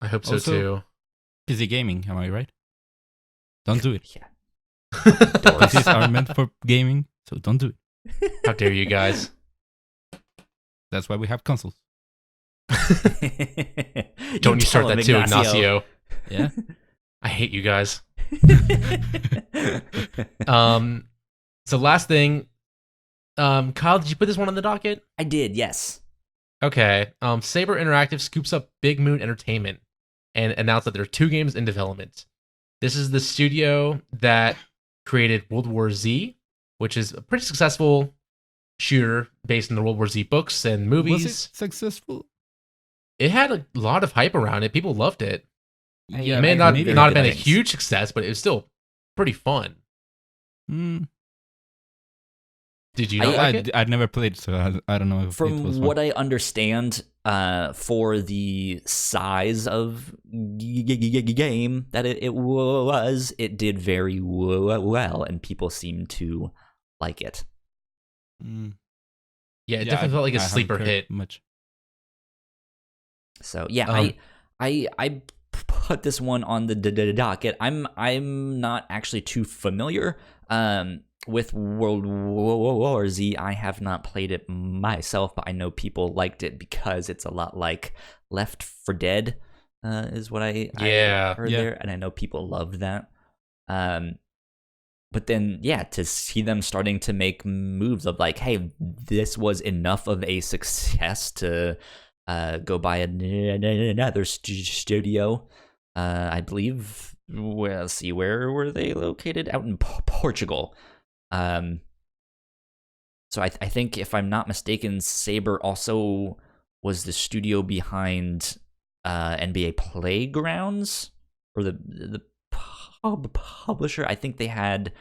I hope so also, too. PC gaming, am I right? Don't do it. Yeah. PCs are meant for gaming, so don't do it. How dare you guys? That's why we have consoles. Don't you start that too, Ignacio. Yeah. I hate you guys. So last thing, Kyle, did you put this one on the docket? I did, yes. Okay. Saber Interactive scoops up Bigmoon Entertainment and announced that there are 2 games in development. This is the studio that created World War Z, which is a pretty successful shooter based on the World War Z books and movies. Was it successful? It had a lot of hype around it. People loved it. Yeah, It may not have been a things. huge success, but it was still pretty fun. Did you not like it? I'd never played, so I don't know if it was From fun. what I understand, for the size of game that it was, it did very well, and people seemed to like it. Yeah, it definitely felt like a haven't sleeper heard hit. much. So yeah, I put this one on the docket. I'm not actually too familiar with World War Z. I have not played it myself, but I know people liked it because it's a lot like Left 4 Dead, is what I heard there, and I know people loved that. But then, yeah, to see them starting to make moves of like, hey, this was enough of a success to go buy another studio. I believe, well, let's see, where were they located? Out in Portugal. So I think, if I'm not mistaken, Saber also was the studio behind NBA Playgrounds, or the publisher. I think they had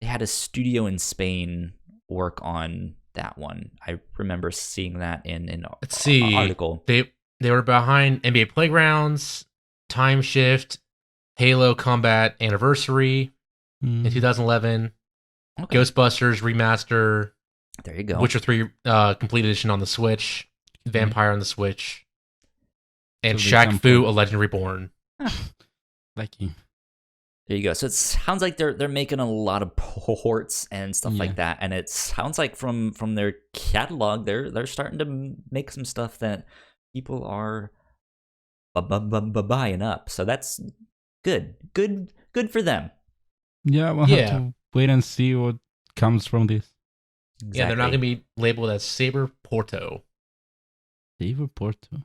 a studio in Spain work on that one. I remember seeing that in an article. They were behind NBA Playgrounds, Time Shift, Halo Combat Anniversary in 2011, Okay. Ghostbusters Remaster, There you go. Witcher 3 Complete Edition on the Switch, Vampire on the Switch, and So Shaq Fu: A Legend Reborn. Like you. There you go. So it sounds like they're making a lot of ports and stuff like that, and it sounds like from their catalog, they're starting to make some stuff that people are buying up. So that's good for them. Yeah, we'll have to wait and see what comes from this. Exactly. Yeah, they're not going to be labeled as Saber Porto. Saber Porto.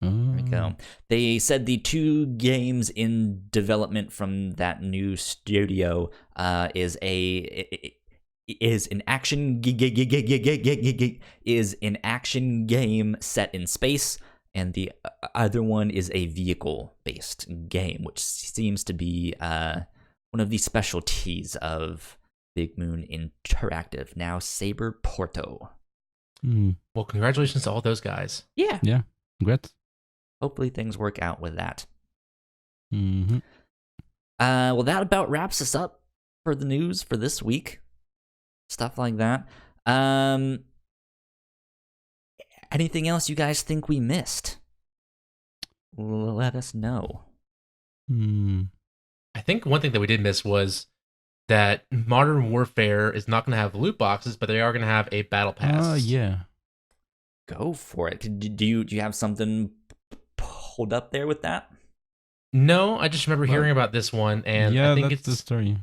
There we go. They said the 2 games in development from that new studio is an action game set in space, and the other one is a vehicle-based game, which seems to be one of the specialties of Bigmoon Interactive, now Saber Porto. Well, congratulations to all those guys. Yeah. Congrats. Hopefully things work out with that. Mm-hmm. Well, that about wraps us up for the news for this week. Stuff like that. Anything else you guys think we missed? Let us know. I think one thing that we did miss was that Modern Warfare is not going to have loot boxes, but they are going to have a battle pass. Yeah. Go for it. Do you have something pulled up there with that? No, I just remember hearing about this one, and I think that's the story.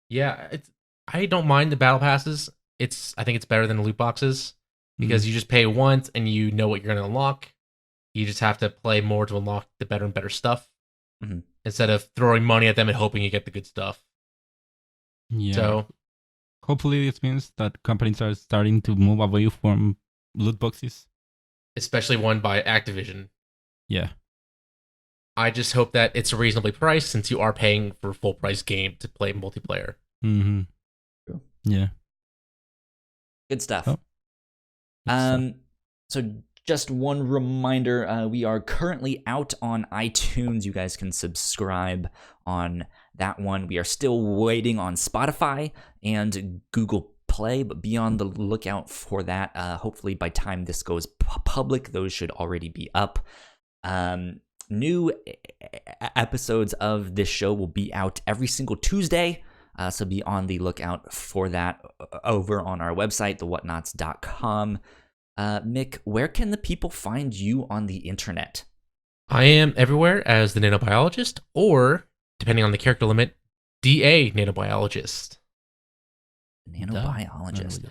Yeah, I don't mind the battle passes. I think it's better than the loot boxes because you just pay once and you know what you're going to unlock. You just have to play more to unlock the better and better stuff instead of throwing money at them and hoping you get the good stuff. Yeah. So hopefully this means that companies are starting to move away from loot boxes. Especially one by Activision. Yeah. I just hope that it's reasonably priced since you are paying for a full price game to play multiplayer. Mm-hmm. Cool. Yeah. Good stuff. Oh. So just one reminder, we are currently out on iTunes. You guys can subscribe on that one. We are still waiting on Spotify and Google Play, but be on the lookout for that. Hopefully by time this goes public, those should already be up. New episodes of this show will be out every single Tuesday, so be on the lookout for that over on our website, thewhatnauts.com. Mick, where can the people find you on the internet? I am everywhere as the nanobiologist, or, depending on the character limit, DA nanobiologist. Nanobiologist.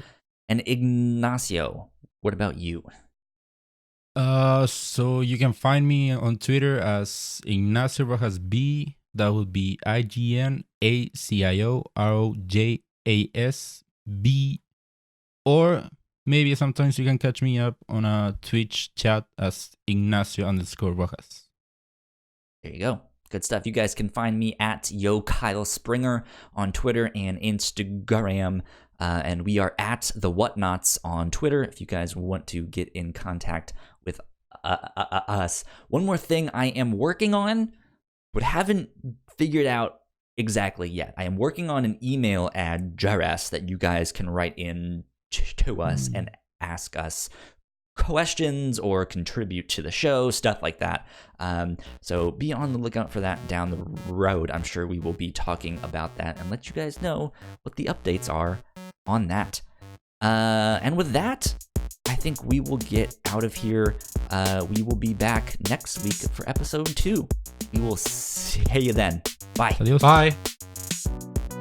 And Ignacio, what about you? So you can find me on Twitter as Ignacio Rojas B. That would be IGNACIOROJASB. Or maybe sometimes you can catch me up on a Twitch chat as Ignacio_Rojas. There you go. Good stuff. You guys can find me at Yo Kyle Springer on Twitter and Instagram. And we are at the Whatnauts on Twitter if you guys want to get in contact with us. One more thing I am working on, but haven't figured out exactly yet. I am working on an email address that you guys can write in to us and ask us questions or contribute to the show, stuff like that. So be on the lookout for that down the road. I'm sure we will be talking about that and let you guys know what the updates are on that. And with that, I think we will get out of here. We will be back next week for episode 2. We will see you then. Bye. Adios. Bye.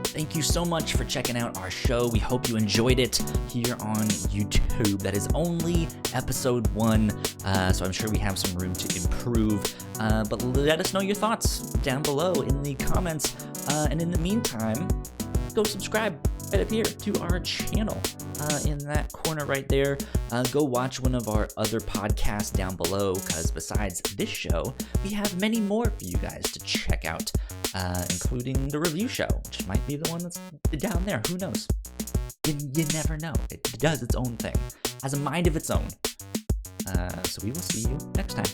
Thank you so much for checking out our show. We hope you enjoyed it here on YouTube. That is only episode 1, so I'm sure we have some room to improve. But let us know your thoughts down below in the comments. And in the meantime, go subscribe right up here to our channel in that corner right there. Go watch one of our other podcasts down below, because besides this show, we have many more for you guys to check out, including the review show, which might be the one that's down there. Who knows? You never know. It does its own thing, has a mind of its own. So we will see you next time.